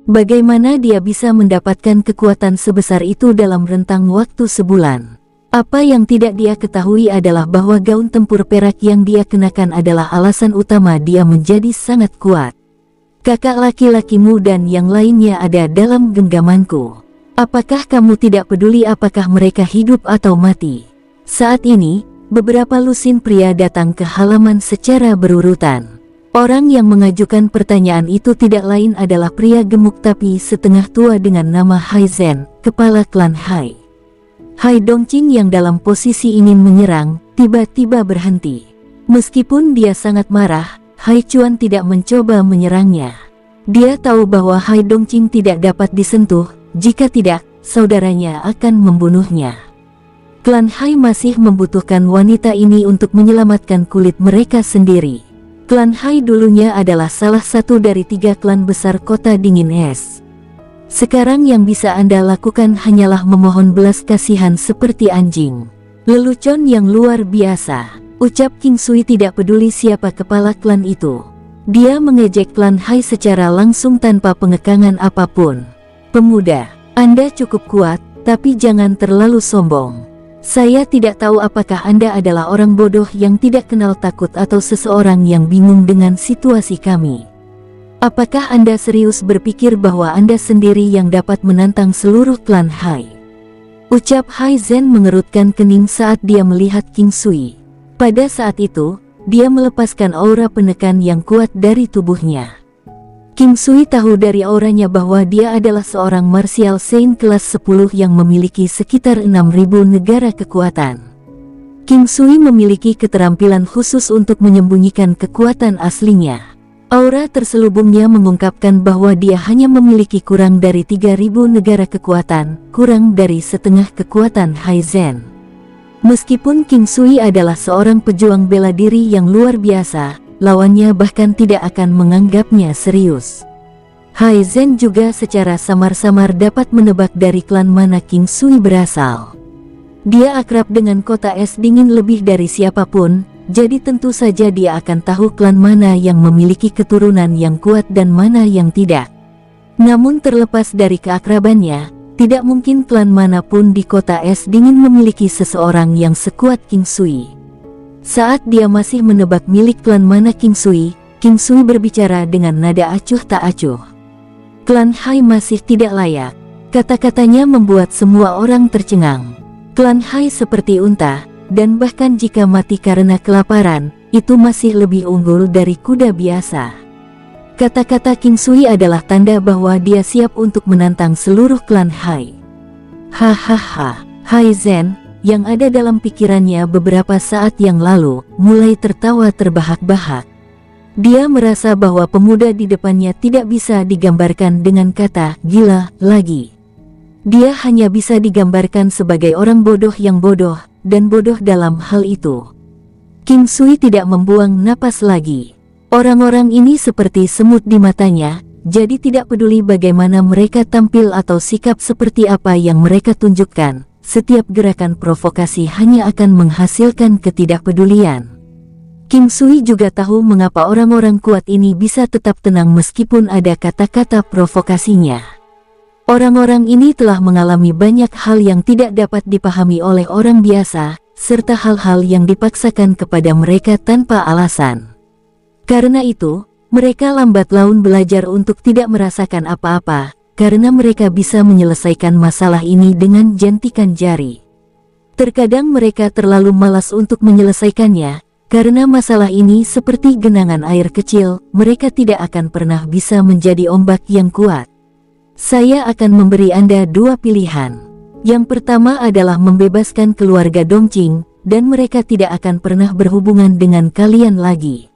Bagaimana dia bisa mendapatkan kekuatan sebesar itu dalam rentang waktu sebulan? Apa yang tidak dia ketahui adalah bahwa gaun tempur perak yang dia kenakan adalah alasan utama dia menjadi sangat kuat. Kakak laki-lakimu dan yang lainnya ada dalam genggamanku. Apakah kamu tidak peduli apakah mereka hidup atau mati? Saat ini, beberapa lusin pria datang ke halaman secara berurutan. Orang yang mengajukan pertanyaan itu tidak lain adalah pria gemuk tapi setengah tua dengan nama Hai Zhen, kepala klan Hai. Hai Dongqing yang dalam posisi ingin menyerang, tiba-tiba berhenti. Meskipun dia sangat marah, Hai Chuan tidak mencoba menyerangnya. Dia tahu bahwa Hai Dongqing tidak dapat disentuh, jika tidak, saudaranya akan membunuhnya. Klan Hai masih membutuhkan wanita ini untuk menyelamatkan kulit mereka sendiri. Klan Hai dulunya adalah salah satu dari 3 klan besar kota dingin es. Sekarang yang bisa Anda lakukan hanyalah memohon belas kasihan seperti anjing. Lelucon yang luar biasa, ucap King Sui tidak peduli siapa kepala klan itu. Dia mengejek klan Hai secara langsung tanpa pengekangan apapun. Pemuda, Anda cukup kuat, tapi jangan terlalu sombong. Saya tidak tahu apakah Anda adalah orang bodoh yang tidak kenal takut atau seseorang yang bingung dengan situasi kami. Apakah Anda serius berpikir bahwa Anda sendiri yang dapat menantang seluruh klan Hai? Ucap Hai Zhen mengerutkan kening saat dia melihat King Sui. Pada saat itu, dia melepaskan aura penekan yang kuat dari tubuhnya. King Sui tahu dari auranya bahwa dia adalah seorang martial saint kelas 10 yang memiliki sekitar 6.000 negara kekuatan. King Sui memiliki keterampilan khusus untuk menyembunyikan kekuatan aslinya. Aura terselubungnya mengungkapkan bahwa dia hanya memiliki kurang dari 3.000 negara kekuatan, kurang dari setengah kekuatan Hai Zhen. Meskipun King Sui adalah seorang pejuang bela diri yang luar biasa, lawannya bahkan tidak akan menganggapnya serius. Hai Zhen juga secara samar-samar dapat menebak dari klan mana King Sui berasal. Dia akrab dengan kota es dingin lebih dari siapapun, jadi tentu saja dia akan tahu klan mana yang memiliki keturunan yang kuat dan mana yang tidak. Namun terlepas dari keakrabannya, tidak mungkin klan manapun di kota es dingin memiliki seseorang yang sekuat King Sui. Saat dia masih menebak milik klan mana King Sui berbicara dengan nada acuh tak acuh. Klan Hai masih tidak layak. Kata-katanya membuat semua orang tercengang. Klan Hai seperti unta, dan bahkan jika mati karena kelaparan, itu masih lebih unggul dari kuda biasa. Kata-kata King Sui adalah tanda bahwa dia siap untuk menantang seluruh klan Hai. Hahaha, Hai Zhen, yang ada dalam pikirannya beberapa saat yang lalu, mulai tertawa terbahak-bahak. Dia merasa bahwa pemuda di depannya tidak bisa digambarkan dengan kata gila lagi. Dia hanya bisa digambarkan sebagai orang bodoh yang bodoh, dan bodoh dalam hal itu. King Sui tidak membuang napas lagi. Orang-orang ini seperti semut di matanya, jadi tidak peduli bagaimana mereka tampil atau sikap seperti apa yang mereka tunjukkan. Setiap gerakan provokasi hanya akan menghasilkan ketidakpedulian. King Sui juga tahu mengapa orang-orang kuat ini bisa tetap tenang meskipun ada kata-kata provokasinya. Orang-orang ini telah mengalami banyak hal yang tidak dapat dipahami oleh orang biasa, serta hal-hal yang dipaksakan kepada mereka tanpa alasan. Karena itu, mereka lambat laun belajar untuk tidak merasakan apa-apa, karena mereka bisa menyelesaikan masalah ini dengan jentikan jari. Terkadang mereka terlalu malas untuk menyelesaikannya, karena masalah ini seperti genangan air kecil, mereka tidak akan pernah bisa menjadi ombak yang kuat. Saya akan memberi Anda 2 pilihan. Yang pertama adalah membebaskan keluarga Dongqing, dan mereka tidak akan pernah berhubungan dengan kalian lagi.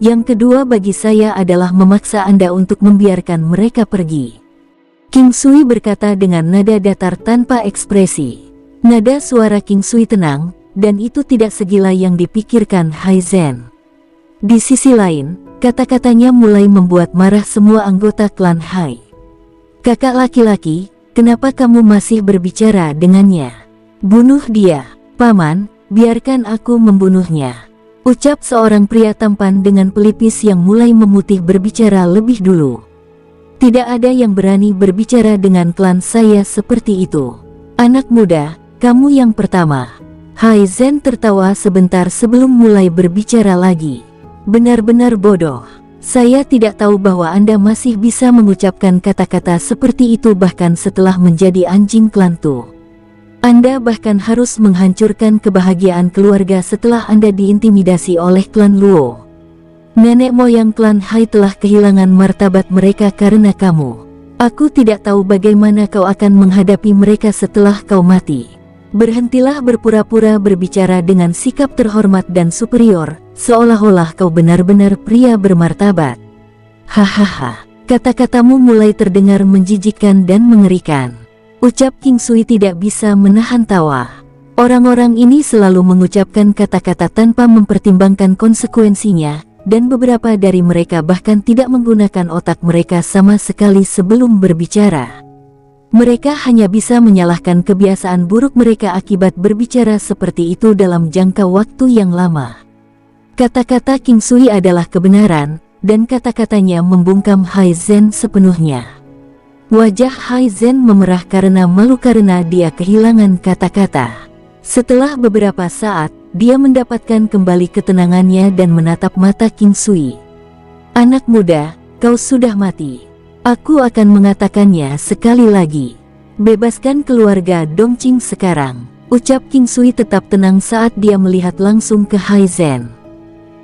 Yang kedua bagi saya adalah memaksa Anda untuk membiarkan mereka pergi. King Sui berkata dengan nada datar tanpa ekspresi. Nada suara King Sui tenang, dan itu tidak segila yang dipikirkan Hai Zhen. Di sisi lain, kata-katanya mulai membuat marah semua anggota klan Hai. Kakak laki-laki, kenapa kamu masih berbicara dengannya? Bunuh dia, Paman, biarkan aku membunuhnya. Ucap seorang pria tampan dengan pelipis yang mulai memutih berbicara lebih dulu. Tidak ada yang berani berbicara dengan klan saya seperti itu. Anak muda, kamu yang pertama. Hai Zhen tertawa sebentar sebelum mulai berbicara lagi. Benar-benar bodoh. Saya tidak tahu bahwa Anda masih bisa mengucapkan kata-kata seperti itu bahkan setelah menjadi anjing klan Tu. Anda bahkan harus menghancurkan kebahagiaan keluarga setelah Anda diintimidasi oleh klan Luo. Nenek moyang klan Hai telah kehilangan martabat mereka karena kamu. Aku tidak tahu bagaimana kau akan menghadapi mereka setelah kau mati. Berhentilah berpura-pura berbicara dengan sikap terhormat dan superior, seolah-olah kau benar-benar pria bermartabat. Hahaha, kata-katamu mulai terdengar menjijikkan dan mengerikan. Ucap King Sui tidak bisa menahan tawa. Orang-orang ini selalu mengucapkan kata-kata tanpa mempertimbangkan konsekuensinya, dan beberapa dari mereka bahkan tidak menggunakan otak mereka sama sekali sebelum berbicara. Mereka hanya bisa menyalahkan kebiasaan buruk mereka akibat berbicara seperti itu dalam jangka waktu yang lama. Kata-kata King Sui adalah kebenaran, dan kata-katanya membungkam Hai Zhen sepenuhnya. Wajah Hai Zhen memerah karena malu karena dia kehilangan kata-kata. Setelah beberapa saat, dia mendapatkan kembali ketenangannya dan menatap mata King Sui. "Anak muda, kau sudah mati. Aku akan mengatakannya sekali lagi. Bebaskan keluarga Dongqing sekarang," ucap King Sui tetap tenang saat dia melihat langsung ke Hai Zhen.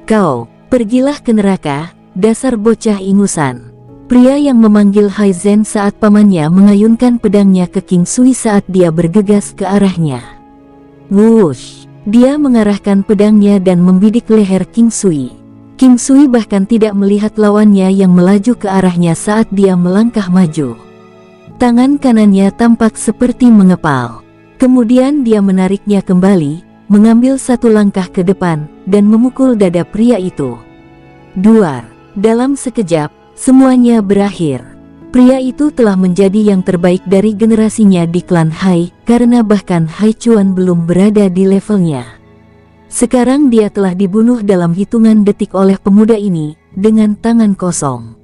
"Kau, pergilah ke neraka, dasar bocah ingusan." Pria yang memanggil Hai Zhen saat pamannya mengayunkan pedangnya ke King Sui saat dia bergegas ke arahnya. Wush! Dia mengarahkan pedangnya dan membidik leher King Sui. King Sui bahkan tidak melihat lawannya yang melaju ke arahnya saat dia melangkah maju. Tangan kanannya tampak seperti mengepal. Kemudian dia menariknya kembali, mengambil satu langkah ke depan, dan memukul dada pria itu. Duar! Dalam sekejap, semuanya berakhir. Pria itu telah menjadi yang terbaik dari generasinya di klan Hai, karena bahkan Hai Chuan belum berada di levelnya. Sekarang dia telah dibunuh dalam hitungan detik oleh pemuda ini, dengan tangan kosong.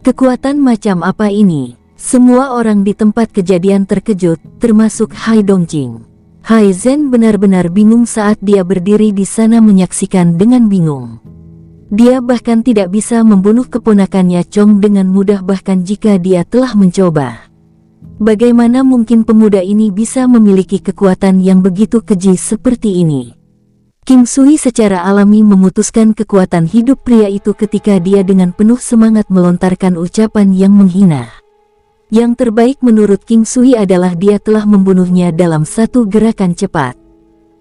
Kekuatan macam apa ini? Semua orang di tempat kejadian terkejut, termasuk Hai Dongqing. Hai Zhen benar-benar bingung saat dia berdiri di sana menyaksikan dengan bingung. Dia bahkan tidak bisa membunuh keponakannya Chong dengan mudah bahkan jika dia telah mencoba. Bagaimana mungkin pemuda ini bisa memiliki kekuatan yang begitu keji seperti ini? King Sui secara alami memutuskan kekuatan hidup pria itu ketika dia dengan penuh semangat melontarkan ucapan yang menghina. Yang terbaik menurut King Sui adalah dia telah membunuhnya dalam satu gerakan cepat.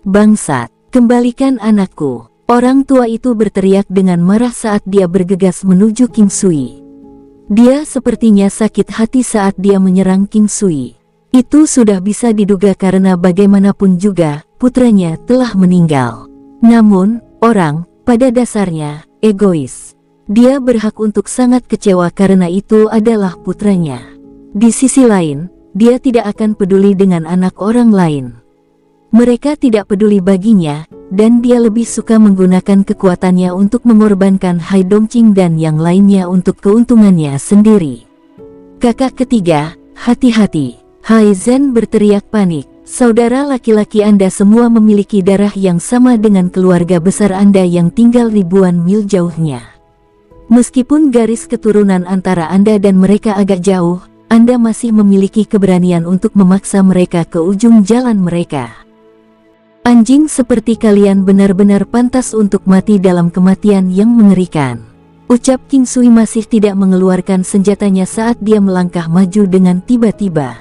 "Bangsat, kembalikan anakku!" Orang tua itu berteriak dengan marah saat dia bergegas menuju King Sui. Dia sepertinya sakit hati saat dia menyerang King Sui. Itu sudah bisa diduga karena bagaimanapun juga, putranya telah meninggal. Namun, orang, pada dasarnya, egois. Dia berhak untuk sangat kecewa karena itu adalah putranya. Di sisi lain, dia tidak akan peduli dengan anak orang lain. Mereka tidak peduli baginya, dan dia lebih suka menggunakan kekuatannya untuk mengorbankan Hai Dongqing dan yang lainnya untuk keuntungannya sendiri. "Kakak ketiga, hati-hati!" Hai Zhen berteriak panik. "Saudara laki-laki Anda semua memiliki darah yang sama dengan keluarga besar Anda yang tinggal ribuan mil jauhnya. Meskipun garis keturunan antara Anda dan mereka agak jauh, Anda masih memiliki keberanian untuk memaksa mereka ke ujung jalan mereka. Anjing seperti kalian benar-benar pantas untuk mati dalam kematian yang mengerikan," ucap King Sui masih tidak mengeluarkan senjatanya saat dia melangkah maju dengan tiba-tiba.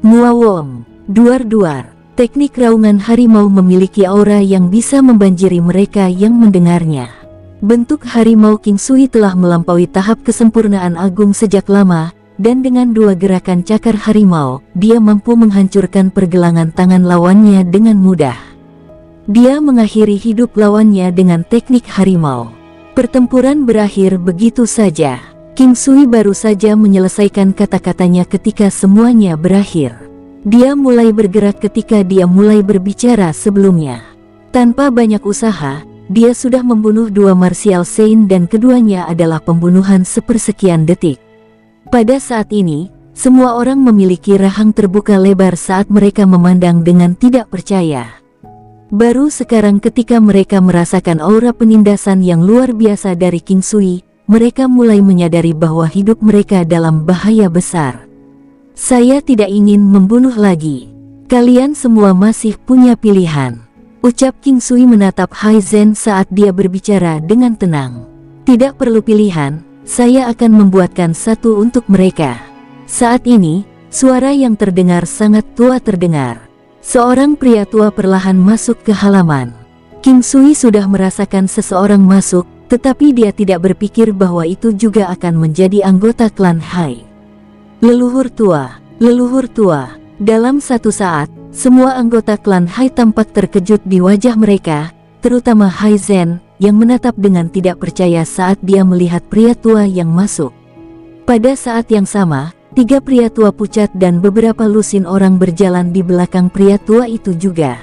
Muawom, duar-duar. Teknik raungan harimau memiliki aura yang bisa membanjiri mereka yang mendengarnya. Bentuk harimau King Sui telah melampaui tahap kesempurnaan agung sejak lama, dan dengan dua gerakan cakar harimau, dia mampu menghancurkan pergelangan tangan lawannya dengan mudah. Dia mengakhiri hidup lawannya dengan teknik harimau. Pertempuran berakhir begitu saja. King Sui baru saja menyelesaikan kata-katanya ketika semuanya berakhir. Dia mulai bergerak ketika dia mulai berbicara sebelumnya. Tanpa banyak usaha, dia sudah membunuh dua martial saint dan keduanya adalah pembunuhan sepersekian detik. Pada saat ini, semua orang memiliki rahang terbuka lebar saat mereka memandang dengan tidak percaya. Baru sekarang ketika mereka merasakan aura penindasan yang luar biasa dari King Sui, mereka mulai menyadari bahwa hidup mereka dalam bahaya besar. "Saya tidak ingin membunuh lagi. Kalian semua masih punya pilihan," ucap King Sui menatap Hai Zhen saat dia berbicara dengan tenang. "Tidak perlu pilihan. Saya akan membuatkan satu untuk mereka." Saat ini, suara yang terdengar sangat tua terdengar. Seorang pria tua perlahan masuk ke halaman. King Sui sudah merasakan seseorang masuk, tetapi dia tidak berpikir bahwa itu juga akan menjadi anggota klan Hai. Leluhur tua, leluhur tua. Dalam satu saat, Semua anggota klan Hai tampak terkejut di wajah mereka, terutama Hai Zhen, yang menatap dengan tidak percaya saat dia melihat pria tua yang masuk. Pada saat yang sama, 3 pria tua pucat dan beberapa lusin orang berjalan di belakang pria tua itu juga.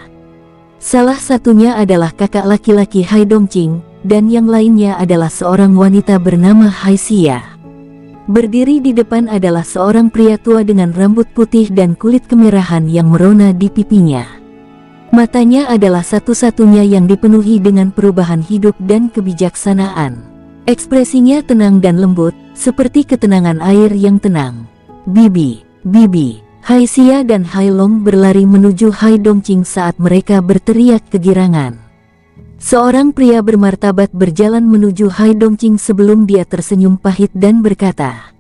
Salah satunya adalah kakak laki-laki Hai Dongqing, dan yang lainnya adalah seorang wanita bernama Hai Xia. Berdiri di depan adalah seorang pria tua dengan rambut putih dan kulit kemerahan yang merona di pipinya. Matanya adalah satu-satunya yang dipenuhi dengan perubahan hidup dan kebijaksanaan. Ekspresinya tenang dan lembut, seperti ketenangan air yang tenang. Bibi, Hai Xia dan Hai Long berlari menuju Hai Dongqing saat mereka berteriak kegirangan. Seorang pria bermartabat berjalan menuju Hai Dongqing sebelum dia tersenyum pahit dan berkata,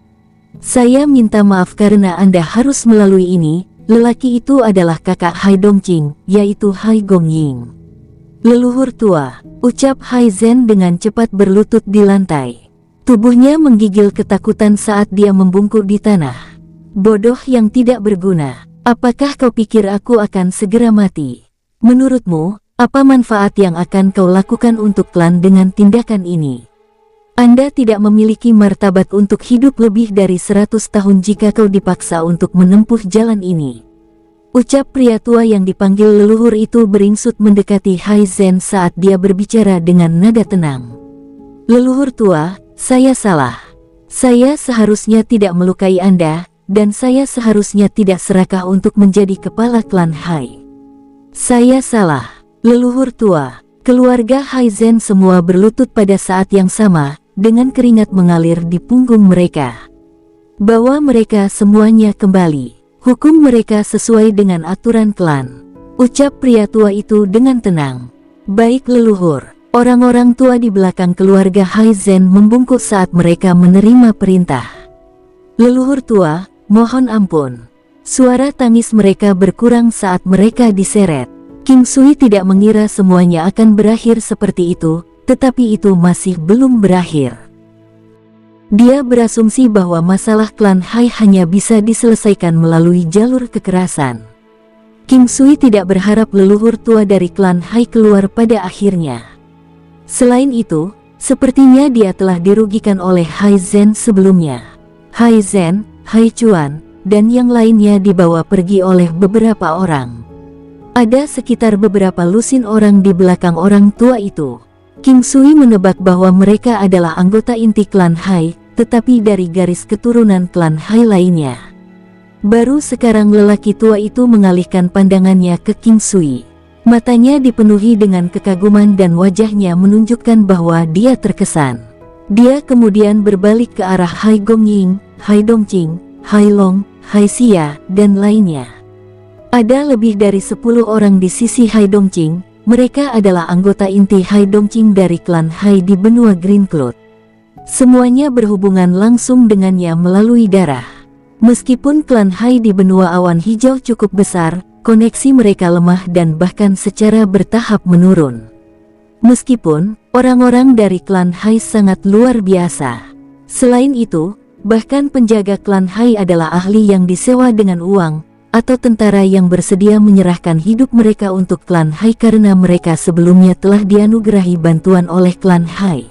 "Saya minta maaf karena Anda harus melalui ini." Lelaki itu adalah kakak Hai Dongqing, yaitu Hai Gongying. "Leluhur tua," ucap Hai Zhen dengan cepat berlutut di lantai. Tubuhnya menggigil ketakutan saat dia membungkuk di tanah. "Bodoh yang tidak berguna, apakah kau pikir aku akan segera mati? Menurutmu, apa manfaat yang akan kau lakukan untuk klan dengan tindakan ini? Anda tidak memiliki martabat untuk hidup lebih dari 100 tahun jika kau dipaksa untuk menempuh jalan ini." Ucap pria tua yang dipanggil leluhur itu beringsut mendekati Hai Zhen saat dia berbicara dengan nada tenang. "Leluhur tua, saya salah. Saya seharusnya tidak melukai Anda, dan saya seharusnya tidak serakah untuk menjadi kepala klan Hai. Saya salah. Leluhur tua." Keluarga Hai Zhen semua berlutut pada saat yang sama, dengan keringat mengalir di punggung mereka. "Bawa mereka semuanya kembali. Hukum mereka sesuai dengan aturan klan," ucap pria tua itu dengan tenang. "Baik leluhur." Orang-orang tua di belakang keluarga Hai Zhen membungkuk saat mereka menerima perintah. "Leluhur tua, mohon ampun." Suara tangis mereka berkurang saat mereka diseret. King Sui tidak mengira semuanya akan berakhir seperti itu, tetapi itu masih belum berakhir. Dia berasumsi bahwa masalah klan Hai hanya bisa diselesaikan melalui jalur kekerasan. King Sui tidak berharap leluhur tua dari klan Hai keluar pada akhirnya. Selain itu, sepertinya dia telah dirugikan oleh Hai Zhen sebelumnya. Hai Zhen, Hai Chuan, dan yang lainnya dibawa pergi oleh beberapa orang. Ada sekitar beberapa lusin orang di belakang orang tua itu. King Sui menebak bahwa mereka adalah anggota inti klan Hai, tetapi dari garis keturunan klan Hai lainnya. Baru sekarang lelaki tua itu mengalihkan pandangannya ke King Sui. Matanya dipenuhi dengan kekaguman dan wajahnya menunjukkan bahwa dia terkesan. Dia kemudian berbalik ke arah Hai Gongying, Hai Dongqing, Hai Long, Hai Xia, dan lainnya. Ada lebih dari 10 orang di sisi Hai Dongqing. Mereka adalah anggota inti Hai Dongqing dari klan Hai di benua Green Cloud. Semuanya berhubungan langsung dengannya melalui darah. Meskipun klan Hai di benua awan hijau cukup besar, koneksi mereka lemah dan bahkan secara bertahap menurun. Meskipun orang-orang dari klan Hai sangat luar biasa. Selain itu, bahkan penjaga klan Hai adalah ahli yang disewa dengan uang, atau tentara yang bersedia menyerahkan hidup mereka untuk klan Hai karena mereka sebelumnya telah dianugerahi bantuan oleh klan Hai.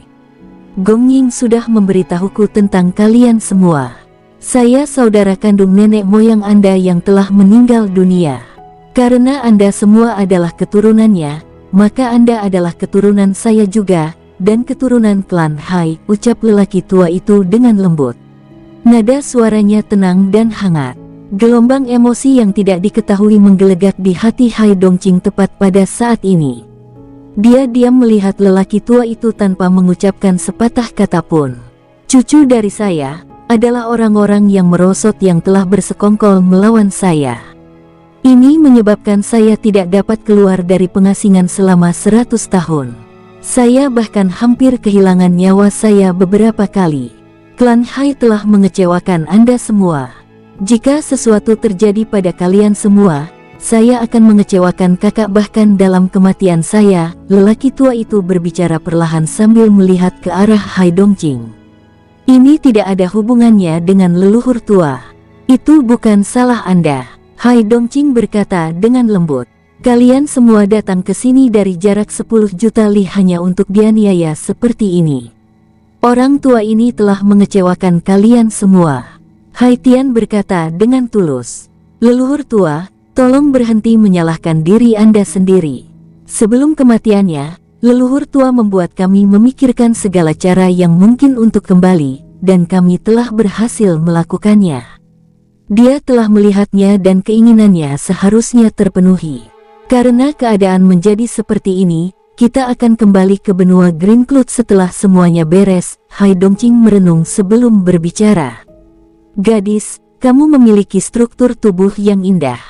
"Gongying sudah memberitahuku tentang kalian semua. Saya saudara kandung nenek moyang Anda yang telah meninggal dunia. Karena Anda semua adalah keturunannya, maka Anda adalah keturunan saya juga, dan keturunan klan Hai," ucap lelaki tua itu dengan lembut. Nada suaranya tenang dan hangat. Gelombang emosi yang tidak diketahui menggelegak di hati Hai Dongqing tepat pada saat ini. Dia diam melihat lelaki tua itu tanpa mengucapkan sepatah kata pun. "Cucu dari saya adalah orang-orang yang merosot yang telah bersekongkol melawan saya. Ini menyebabkan saya tidak dapat keluar dari pengasingan selama 100 tahun. Saya bahkan hampir kehilangan nyawa saya beberapa kali. Klan Hai telah mengecewakan Anda semua. Jika sesuatu terjadi pada kalian semua, saya akan mengecewakan kakak bahkan dalam kematian saya." Lelaki tua itu berbicara perlahan sambil melihat ke arah Hai Dongqing. "Ini tidak ada hubungannya dengan leluhur tua. Itu bukan salah Anda. Hai Dongqing berkata dengan lembut. Kalian semua datang ke sini dari jarak 10 juta li hanya untuk dianiaya seperti ini. Orang tua ini telah mengecewakan kalian semua. Hai Tian berkata dengan tulus. Leluhur tua, tolong berhenti menyalahkan diri Anda sendiri. Sebelum kematiannya, leluhur tua membuat kami memikirkan segala cara yang mungkin untuk kembali, dan kami telah berhasil melakukannya. Dia telah melihatnya dan keinginannya seharusnya terpenuhi. Karena keadaan menjadi seperti ini, kita akan kembali ke benua Green Cloud setelah semuanya beres. Hai Dongqing merenung sebelum berbicara. Gadis, kamu memiliki struktur tubuh yang indah.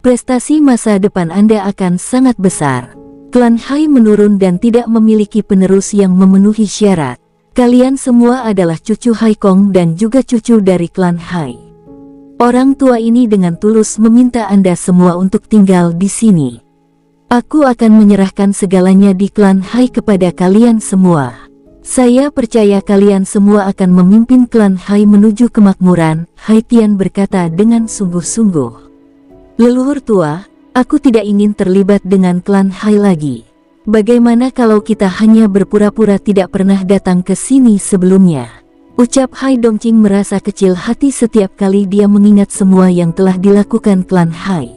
Prestasi masa depan Anda akan sangat besar. Klan Hai menurun dan tidak memiliki penerus yang memenuhi syarat. Kalian semua adalah cucu Hai Kong dan juga cucu dari klan Hai. Orang tua ini dengan tulus meminta Anda semua untuk tinggal di sini. Aku akan menyerahkan segalanya di klan Hai kepada kalian semua. Saya percaya kalian semua akan memimpin klan Hai menuju kemakmuran. Hai Tian berkata dengan sungguh-sungguh. Leluhur tua, aku tidak ingin terlibat dengan klan Hai lagi. Bagaimana kalau kita hanya berpura-pura tidak pernah datang ke sini sebelumnya? Ucap Hai Dongqing merasa kecil hati setiap kali dia mengingat semua yang telah dilakukan klan Hai.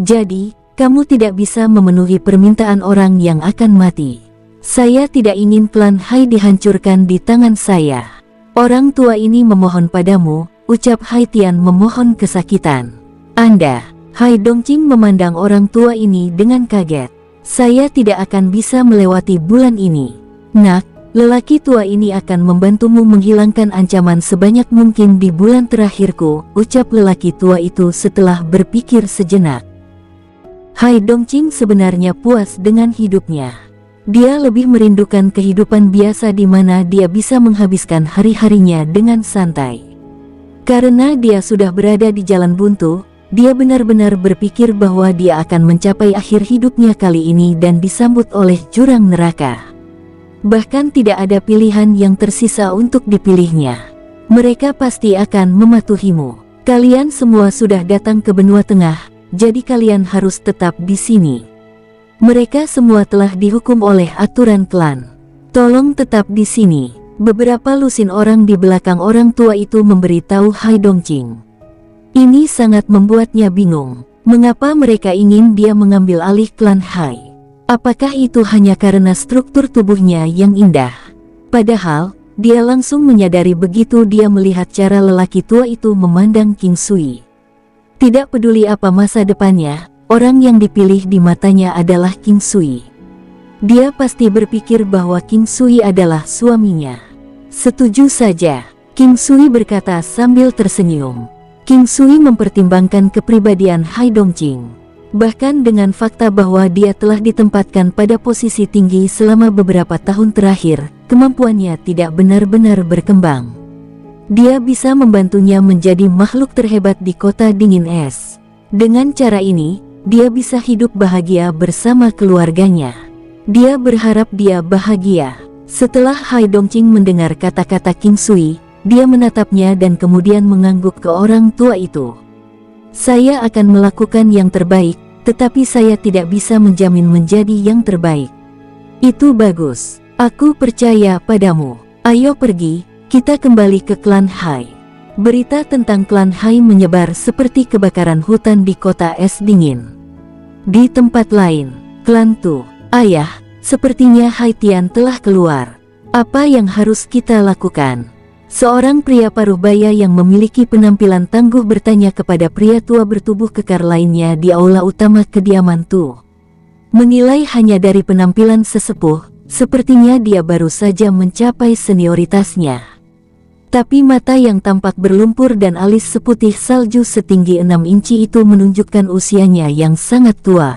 Jadi, kamu tidak bisa memenuhi permintaan orang yang akan mati. Saya tidak ingin klan Hai dihancurkan di tangan saya. Orang tua ini memohon padamu, ucap Hai Tian memohon kesakitan. Anda, Hai Dongqing memandang orang tua ini dengan kaget. Saya tidak akan bisa melewati bulan ini. Nak, lelaki tua ini akan membantumu menghilangkan ancaman sebanyak mungkin di bulan terakhirku, ucap lelaki tua itu setelah berpikir sejenak. Hai Dongqing sebenarnya puas dengan hidupnya. Dia lebih merindukan kehidupan biasa di mana dia bisa menghabiskan hari-harinya dengan santai. Karena dia sudah berada di jalan buntu, dia benar-benar berpikir bahwa dia akan mencapai akhir hidupnya kali ini dan disambut oleh jurang neraka. Bahkan tidak ada pilihan yang tersisa untuk dipilihnya. Mereka pasti akan mematuhimu. Kalian semua sudah datang ke benua tengah, jadi kalian harus tetap di sini. Mereka semua telah dihukum oleh aturan klan. Tolong tetap di sini. Beberapa lusin orang di belakang orang tua itu memberitahu Hai Dongqing. Ini sangat membuatnya bingung. Mengapa mereka ingin dia mengambil alih klan Hai? Apakah itu hanya karena struktur tubuhnya yang indah? Padahal, dia langsung menyadari begitu dia melihat cara lelaki tua itu memandang King Sui. Tidak peduli apa masa depannya, orang yang dipilih di matanya adalah King Sui. Dia pasti berpikir bahwa King Sui adalah suaminya. Setuju saja, King Sui berkata sambil tersenyum. King Sui mempertimbangkan kepribadian Hai Dongqing. Bahkan dengan fakta bahwa dia telah ditempatkan pada posisi tinggi selama beberapa tahun terakhir, kemampuannya tidak benar-benar berkembang. Dia bisa membantunya menjadi makhluk terhebat di kota dingin es. Dengan cara ini, dia bisa hidup bahagia bersama keluarganya. Dia berharap dia bahagia. Setelah Hai Dongqing mendengar kata-kata King Sui, dia menatapnya dan kemudian mengangguk ke orang tua itu. Saya akan melakukan yang terbaik, tetapi saya tidak bisa menjamin menjadi yang terbaik. Itu bagus. Aku percaya padamu. Ayo pergi. Kita kembali ke klan Hai. Berita tentang klan Hai menyebar seperti kebakaran hutan di kota es dingin. Di tempat lain, klan Tu, ayah, sepertinya Hai Tian telah keluar. Apa yang harus kita lakukan? Seorang pria paruh baya yang memiliki penampilan tangguh bertanya kepada pria tua bertubuh kekar lainnya di aula utama kediaman Tu. Menilai hanya dari penampilan sesepuh, sepertinya dia baru saja mencapai senioritasnya. Tapi mata yang tampak berlumpur dan alis seputih salju setinggi 6 inci itu menunjukkan usianya yang sangat tua.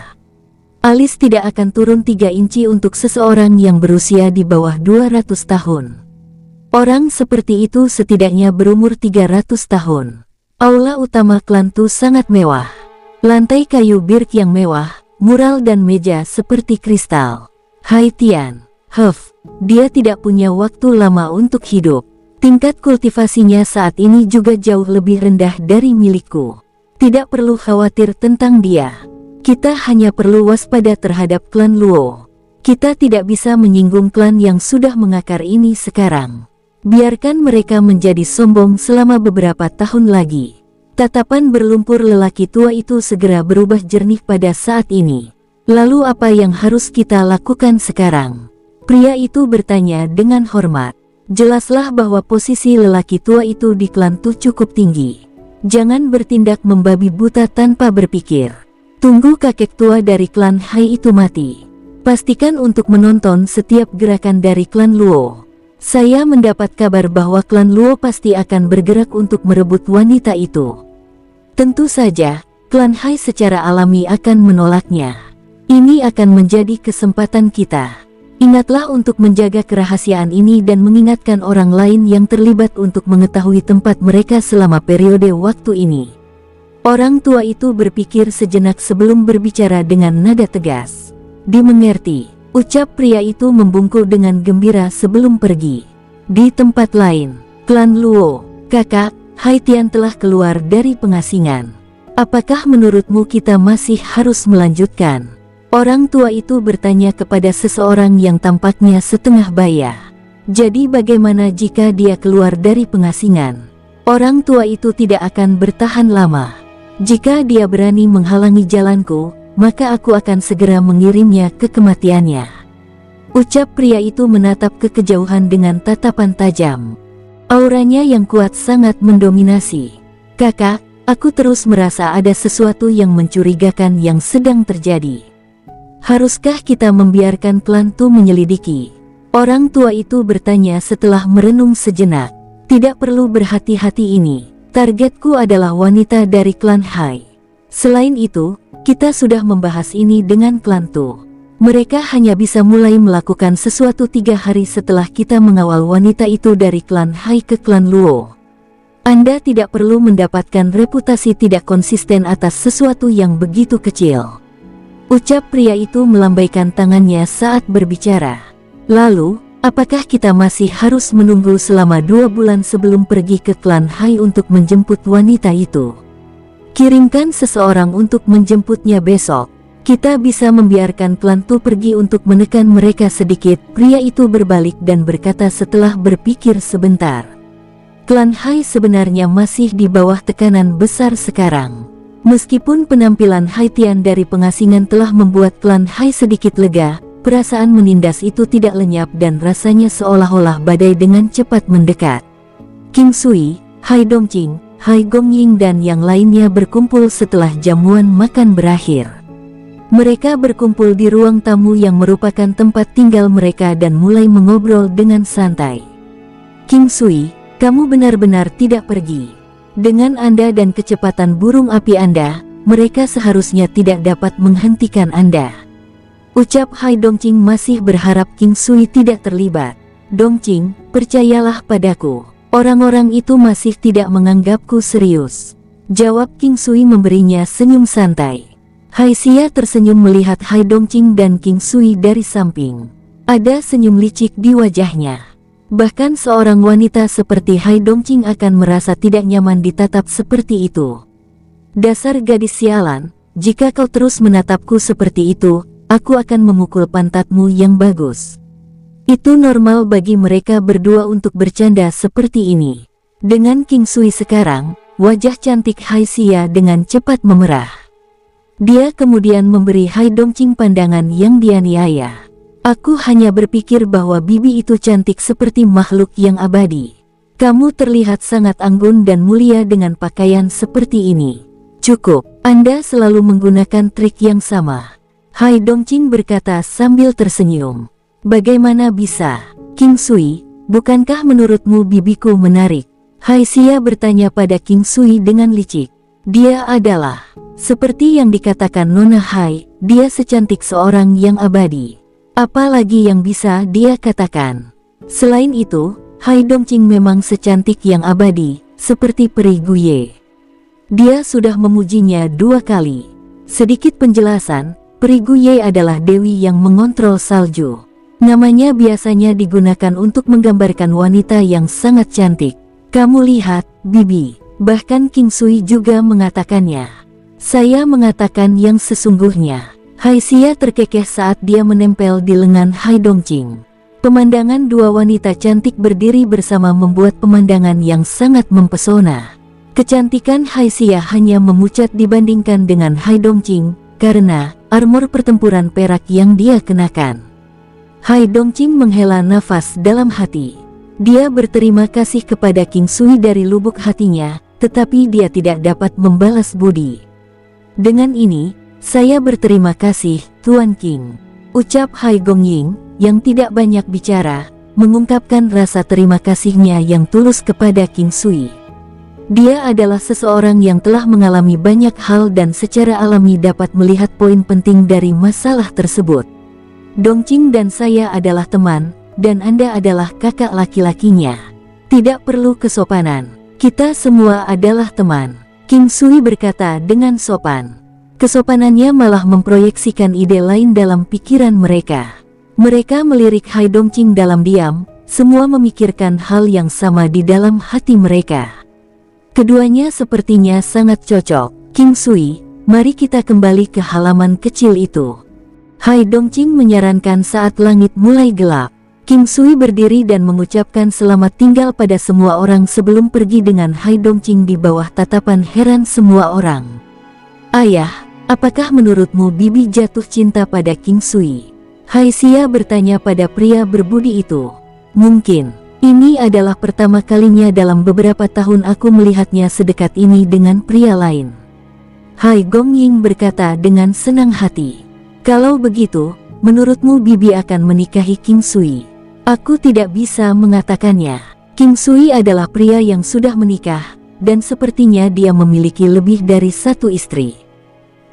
Alis tidak akan turun 3 inci untuk seseorang yang berusia di bawah 200 tahun. Orang seperti itu setidaknya berumur 300 tahun. Aula utama klan Tu sangat mewah. Lantai kayu birk yang mewah, mural dan meja seperti kristal. Hai Tian, dia tidak punya waktu lama untuk hidup. Tingkat kultivasinya saat ini juga jauh lebih rendah dari milikku. Tidak perlu khawatir tentang dia. Kita hanya perlu waspada terhadap klan Luo. Kita tidak bisa menyinggung klan yang sudah mengakar ini sekarang. Biarkan mereka menjadi sombong selama beberapa tahun lagi. Tatapan berlumpur lelaki tua itu segera berubah jernih pada saat ini. Lalu apa yang harus kita lakukan sekarang? Pria itu bertanya dengan hormat. Jelaslah bahwa posisi lelaki tua itu di klan Tu cukup tinggi. Jangan bertindak membabi buta tanpa berpikir. Tunggu kakek tua dari klan Hai itu mati. Pastikan untuk menonton setiap gerakan dari klan Luo. Saya mendapat kabar bahwa klan Luo pasti akan bergerak untuk merebut wanita itu. Tentu saja, klan Hai secara alami akan menolaknya. Ini akan menjadi kesempatan kita. Ingatlah untuk menjaga kerahasiaan ini dan mengingatkan orang lain yang terlibat untuk mengetahui tempat mereka selama periode waktu ini. Orang tua itu berpikir sejenak sebelum berbicara dengan nada tegas. Dimengerti, ucap pria itu membungkuk dengan gembira sebelum pergi. Di tempat lain, klan Luo, kakak, Haitian telah keluar dari pengasingan. Apakah menurutmu kita masih harus melanjutkan? Orang tua itu bertanya kepada seseorang yang tampaknya setengah baya. Jadi bagaimana jika dia keluar dari pengasingan? Orang tua itu tidak akan bertahan lama. Jika dia berani menghalangi jalanku, maka aku akan segera mengirimnya ke kematiannya. Ucap pria itu menatap ke kejauhan dengan tatapan tajam. Auranya yang kuat sangat mendominasi. Kakak, aku terus merasa ada sesuatu yang mencurigakan yang sedang terjadi. Haruskah kita membiarkan klan Tu menyelidiki? Orang tua itu bertanya setelah merenung sejenak. Tidak perlu berhati-hati ini. Targetku adalah wanita dari klan Hai. Selain itu, kita sudah membahas ini dengan klan Tu. Mereka hanya bisa mulai melakukan sesuatu 3 hari setelah kita mengawal wanita itu dari klan Hai ke klan Luo. Anda tidak perlu mendapatkan reputasi tidak konsisten atas sesuatu yang begitu kecil. Ucap pria itu melambaikan tangannya saat berbicara. Lalu, apakah kita masih harus menunggu selama 2 bulan sebelum pergi ke klan Hai untuk menjemput wanita itu? Kirimkan seseorang untuk menjemputnya besok. Kita bisa membiarkan klan Tu pergi untuk menekan mereka sedikit. Pria itu berbalik dan berkata setelah berpikir sebentar. Klan Hai sebenarnya masih di bawah tekanan besar sekarang. Meskipun penampilan Haitian dari pengasingan telah membuat klan Hai sedikit lega, perasaan menindas itu tidak lenyap dan rasanya seolah-olah badai dengan cepat mendekat. King Sui, Hai Dongqing, Hai Gongying dan yang lainnya berkumpul setelah jamuan makan berakhir. Mereka berkumpul di ruang tamu yang merupakan tempat tinggal mereka dan mulai mengobrol dengan santai. King Sui, kamu benar-benar tidak pergi. Dengan Anda dan kecepatan burung api Anda, mereka seharusnya tidak dapat menghentikan Anda. Ucap Hai Dongqing masih berharap King Sui tidak terlibat. Dongqing, percayalah padaku. Orang-orang itu masih tidak menganggapku serius. Jawab King Sui memberinya senyum santai. Hai Xia tersenyum melihat Hai Dongqing dan King Sui dari samping. Ada senyum licik di wajahnya. Bahkan seorang wanita seperti Hai Dongqing akan merasa tidak nyaman ditatap seperti itu. Dasar gadis sialan, jika kau terus menatapku seperti itu, aku akan memukul pantatmu yang bagus. Itu normal bagi mereka berdua untuk bercanda seperti ini. Dengan King Sui sekarang, wajah cantik Hai Xia dengan cepat memerah. Dia kemudian memberi Hai Dongqing pandangan yang dianiaya. Aku hanya berpikir bahwa bibi itu cantik seperti makhluk yang abadi. Kamu terlihat sangat anggun dan mulia dengan pakaian seperti ini. Cukup, Anda selalu menggunakan trik yang sama. Hai Dongqing berkata sambil tersenyum. Bagaimana bisa? King Sui, bukankah menurutmu bibiku menarik? Hai Xia bertanya pada King Sui dengan licik. Dia adalah, seperti yang dikatakan Nona Hai, dia secantik seorang yang abadi. Apalagi yang bisa dia katakan. Selain itu, Hai Dongqing memang secantik yang abadi, seperti peri Guye. Dia sudah memujinya 2 kali. Sedikit penjelasan, peri Guye adalah dewi yang mengontrol salju. Namanya biasanya digunakan untuk menggambarkan wanita yang sangat cantik. Kamu lihat, Bibi, Bahkan King Sui juga mengatakannya. Saya mengatakan yang sesungguhnya. Hai Xia terkekeh saat dia menempel di lengan Hai Dongqing. Pemandangan dua wanita cantik berdiri bersama membuat pemandangan yang sangat mempesona. Kecantikan Hai Xia hanya memucat dibandingkan dengan Hai Dongqing karena armor pertempuran perak yang dia kenakan. Hai Dongqing menghela nafas dalam hati. Dia berterima kasih kepada King Sui dari lubuk hatinya, tetapi dia tidak dapat membalas budi. Dengan ini, saya berterima kasih, Tuan King. Ucap Hai Gongying, yang tidak banyak bicara, mengungkapkan rasa terima kasihnya yang tulus kepada King Sui. Dia adalah seseorang yang telah mengalami banyak hal dan secara alami dapat melihat poin penting dari masalah tersebut. Dongqing dan saya adalah teman, dan Anda adalah kakak laki-lakinya. Tidak perlu kesopanan, kita semua adalah teman. King Sui berkata dengan sopan. Kesopanannya malah memproyeksikan ide lain dalam pikiran mereka. Mereka melirik Hai Dongqing dalam diam, semua memikirkan hal yang sama di dalam hati mereka. Keduanya sepertinya sangat cocok. King Sui, mari kita kembali ke halaman kecil itu. Hai Dongqing menyarankan saat langit mulai gelap. King Sui berdiri dan mengucapkan selamat tinggal pada semua orang sebelum pergi dengan Hai Dongqing di bawah tatapan heran semua orang. Ayah, apakah menurutmu Bibi jatuh cinta pada King Sui? Hai Xia bertanya pada pria berbudi itu. Mungkin, ini adalah pertama kalinya dalam beberapa tahun aku melihatnya sedekat ini dengan pria lain. Hai Gongying berkata dengan senang hati. Kalau begitu, menurutmu Bibi akan menikahi King Sui? Aku tidak bisa mengatakannya. King Sui adalah pria yang sudah menikah, dan sepertinya dia memiliki lebih dari satu istri.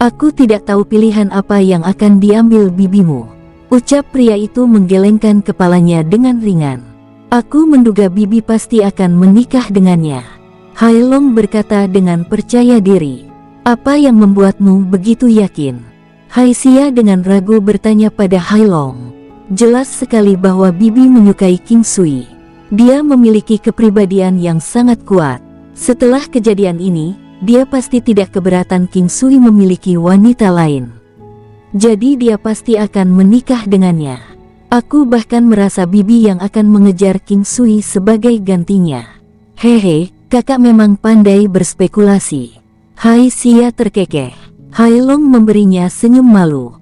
Aku tidak tahu pilihan apa yang akan diambil bibimu. Ucap pria itu menggelengkan kepalanya dengan ringan. Aku menduga bibi pasti akan menikah dengannya. Hai Long berkata dengan percaya diri. Apa yang membuatmu begitu yakin? Hai Xia dengan ragu bertanya pada Hai Long. Jelas sekali bahwa bibi menyukai King Sui. Dia memiliki kepribadian yang sangat kuat. Setelah kejadian ini, dia pasti tidak keberatan King Sui memiliki wanita lain. Jadi dia pasti akan menikah dengannya. Aku bahkan merasa bibi yang akan mengejar King Sui sebagai gantinya. Hehe, kakak memang pandai berspekulasi. Hai Xia terkekeh. Hai Long memberinya senyum malu.